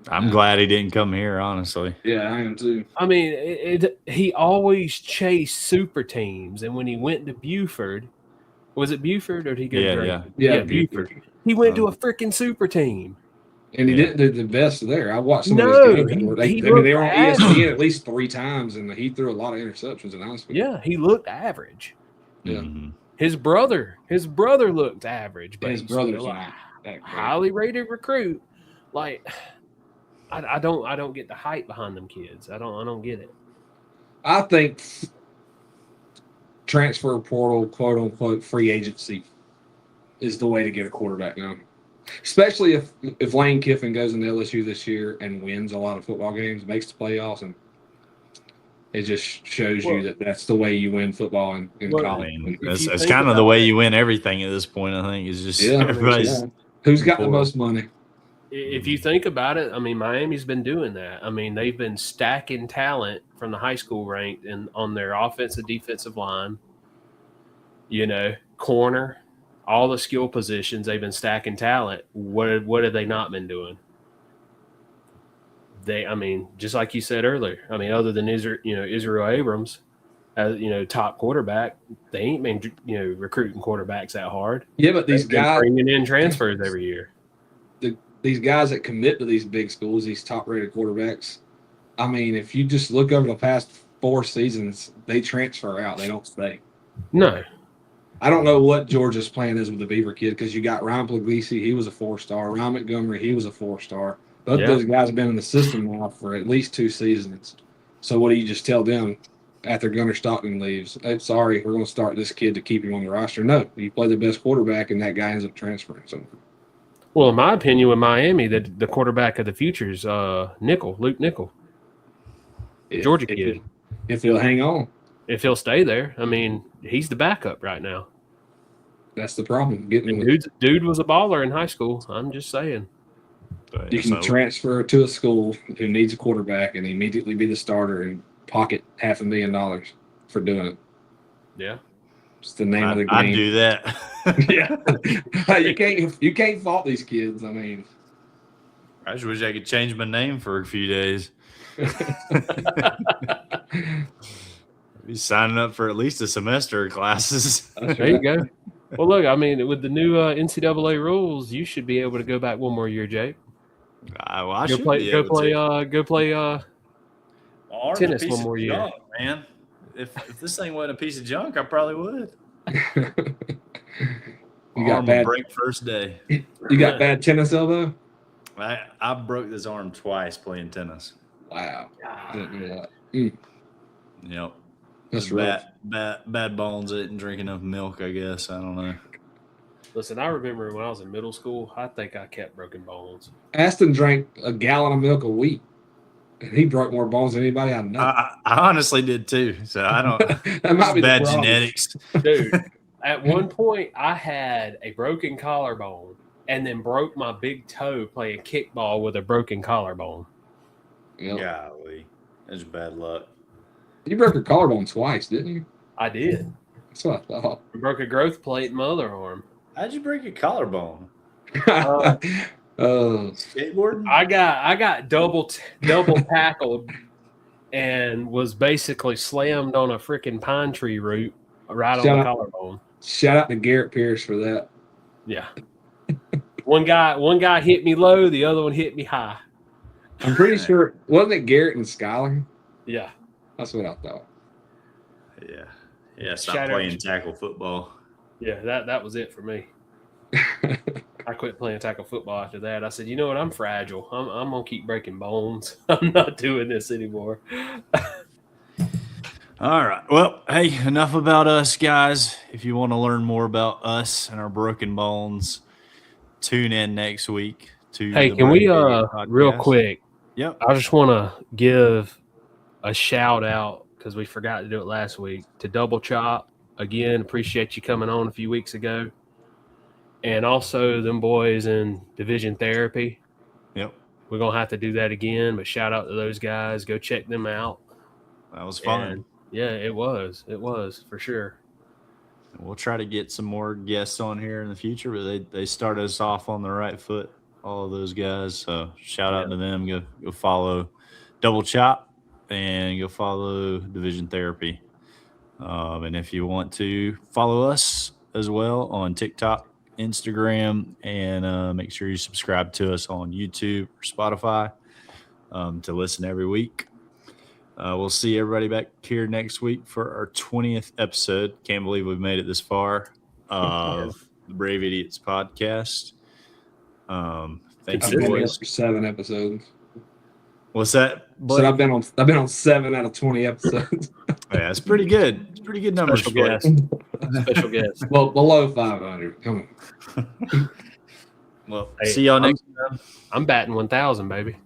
I'm glad he didn't come here, honestly. Yeah, I am too. I mean, he always chased super teams, and when he went to Buford, was it Buford or did he go to Drake? Yeah, Buford. He went to a freaking super team. And he didn't do the best there. I watched some of his games. They were on ESPN at least 3 times, and he threw a lot of interceptions in high school. Yeah, he looked average. Yeah. Mm-hmm. His brother looked average, but his brother's not highly rated recruit. Like, I don't get the hype behind them kids. I don't get it. I think transfer portal, quote unquote, free agency is the way to get a quarterback now. Especially if Lane Kiffin goes into LSU this year and wins a lot of football games, makes the playoffs, and it just shows you that that's the way you win football in college. I mean, it's kind of the way you win everything at this point, I think. Is just everybody's who's got the most money. If you think about it, I mean, Miami's been doing that. I mean, they've been stacking talent from the high school ranked and on their offensive, defensive line, corner, all the skill positions. They've been stacking talent. What have they not been doing? Just like you said earlier, other than Israel Abrams, top quarterback, they ain't been recruiting quarterbacks that hard. Yeah, but these guys bringing in transfers every year. These guys that commit to these big schools, these top-rated quarterbacks, if you just look over the past 4 seasons, they transfer out. They don't stay. No. I don't know what Georgia's plan is with the Beaver kid because you got Ryan Puglisi, he was a 4-star. Ryan Montgomery, he was a 4-star. Both those guys have been in the system now for at least 2 seasons. So what do you just tell them after Gunnar Stockton leaves? Hey, sorry, we're going to start this kid to keep him on the roster. No, you play the best quarterback, and that guy ends up transferring. So. Well, in my opinion, with Miami, the quarterback of the future is Luke Nickel, Georgia kid. If he'll hang on. If he'll stay there. He's the backup right now. That's the problem. Dude was a baller in high school. I'm just saying. You can transfer to a school who needs a quarterback and immediately be the starter and pocket $500,000 for doing it. Yeah. It's the name of the game. I'd do that. Yeah. You can't fault these kids. I just wish I could change my name for a few days. Be signing up for at least a semester of classes. There you go. Well, look, with the new NCAA rules, you should be able to go back one more year, Jake. Go play tennis one more year, junk, man. If this thing wasn't a piece of junk, I probably would. You got Arm will bad. break first day. You got bad tennis elbow. I broke this arm twice playing tennis. Wow, I didn't know that. Yep. That's Just rough. bad bones and drinking enough milk, I guess. I don't know. Listen, I remember when I was in middle school, I think I kept broken bones. Aston drank a gallon of milk a week, and he broke more bones than anybody I know. I honestly did too. So I don't. That might be the bad problem. genetics. Dude, at one point, I had a broken collarbone and then broke my big toe playing kickball with a broken collarbone. Yep. Golly, that's bad luck. You broke your collarbone twice, didn't you? I did. That's what I thought. I broke a growth plate in my other arm. How'd you break your collarbone? Skateboarding? I got double tackled and was basically slammed on a freaking pine tree root right on the collarbone. Shout out to Garrett Pierce for that. Yeah. One guy hit me low, the other one hit me high. I'm pretty sure, wasn't it Garrett and Skyler? Yeah. That's what I thought. Yeah. Stop playing tackle football. Yeah, that was it for me. I quit playing tackle football after that. I said, you know what? I'm fragile. I'm gonna keep breaking bones. I'm not doing this anymore. All right. Well, hey, enough about us, guys. If you want to learn more about us and our broken bones, tune in next week to Hey, the can we Brave Podcast. real quick? Yep. I just want to give a shout out because we forgot to do it last week to Double Chop. Again, appreciate you coming on a few weeks ago. And also them boys in Division Therapy. Yep. We're going to have to do that again, but shout out to those guys. Go check them out. That was fun. And yeah, it was. It was for sure. We'll try to get some more guests on here in the future, but they started us off on the right foot, all of those guys. So shout out to them. Go follow Double Chop and go follow Division Therapy. And if you want to follow us as well on TikTok, Instagram, and make sure you subscribe to us on YouTube or Spotify to listen every week. We'll see everybody back here next week for our 20th episode. Can't believe we've made it this far of the Brave Idiots podcast. Thank you, boys. For 7 episodes. What's that? So I've been on 7 out of 20 episodes. Yeah, it's pretty good. It's pretty good numbers. Special guest. Well, below 500. Come on. Well, see y'all next time. I'm batting 1,000, baby.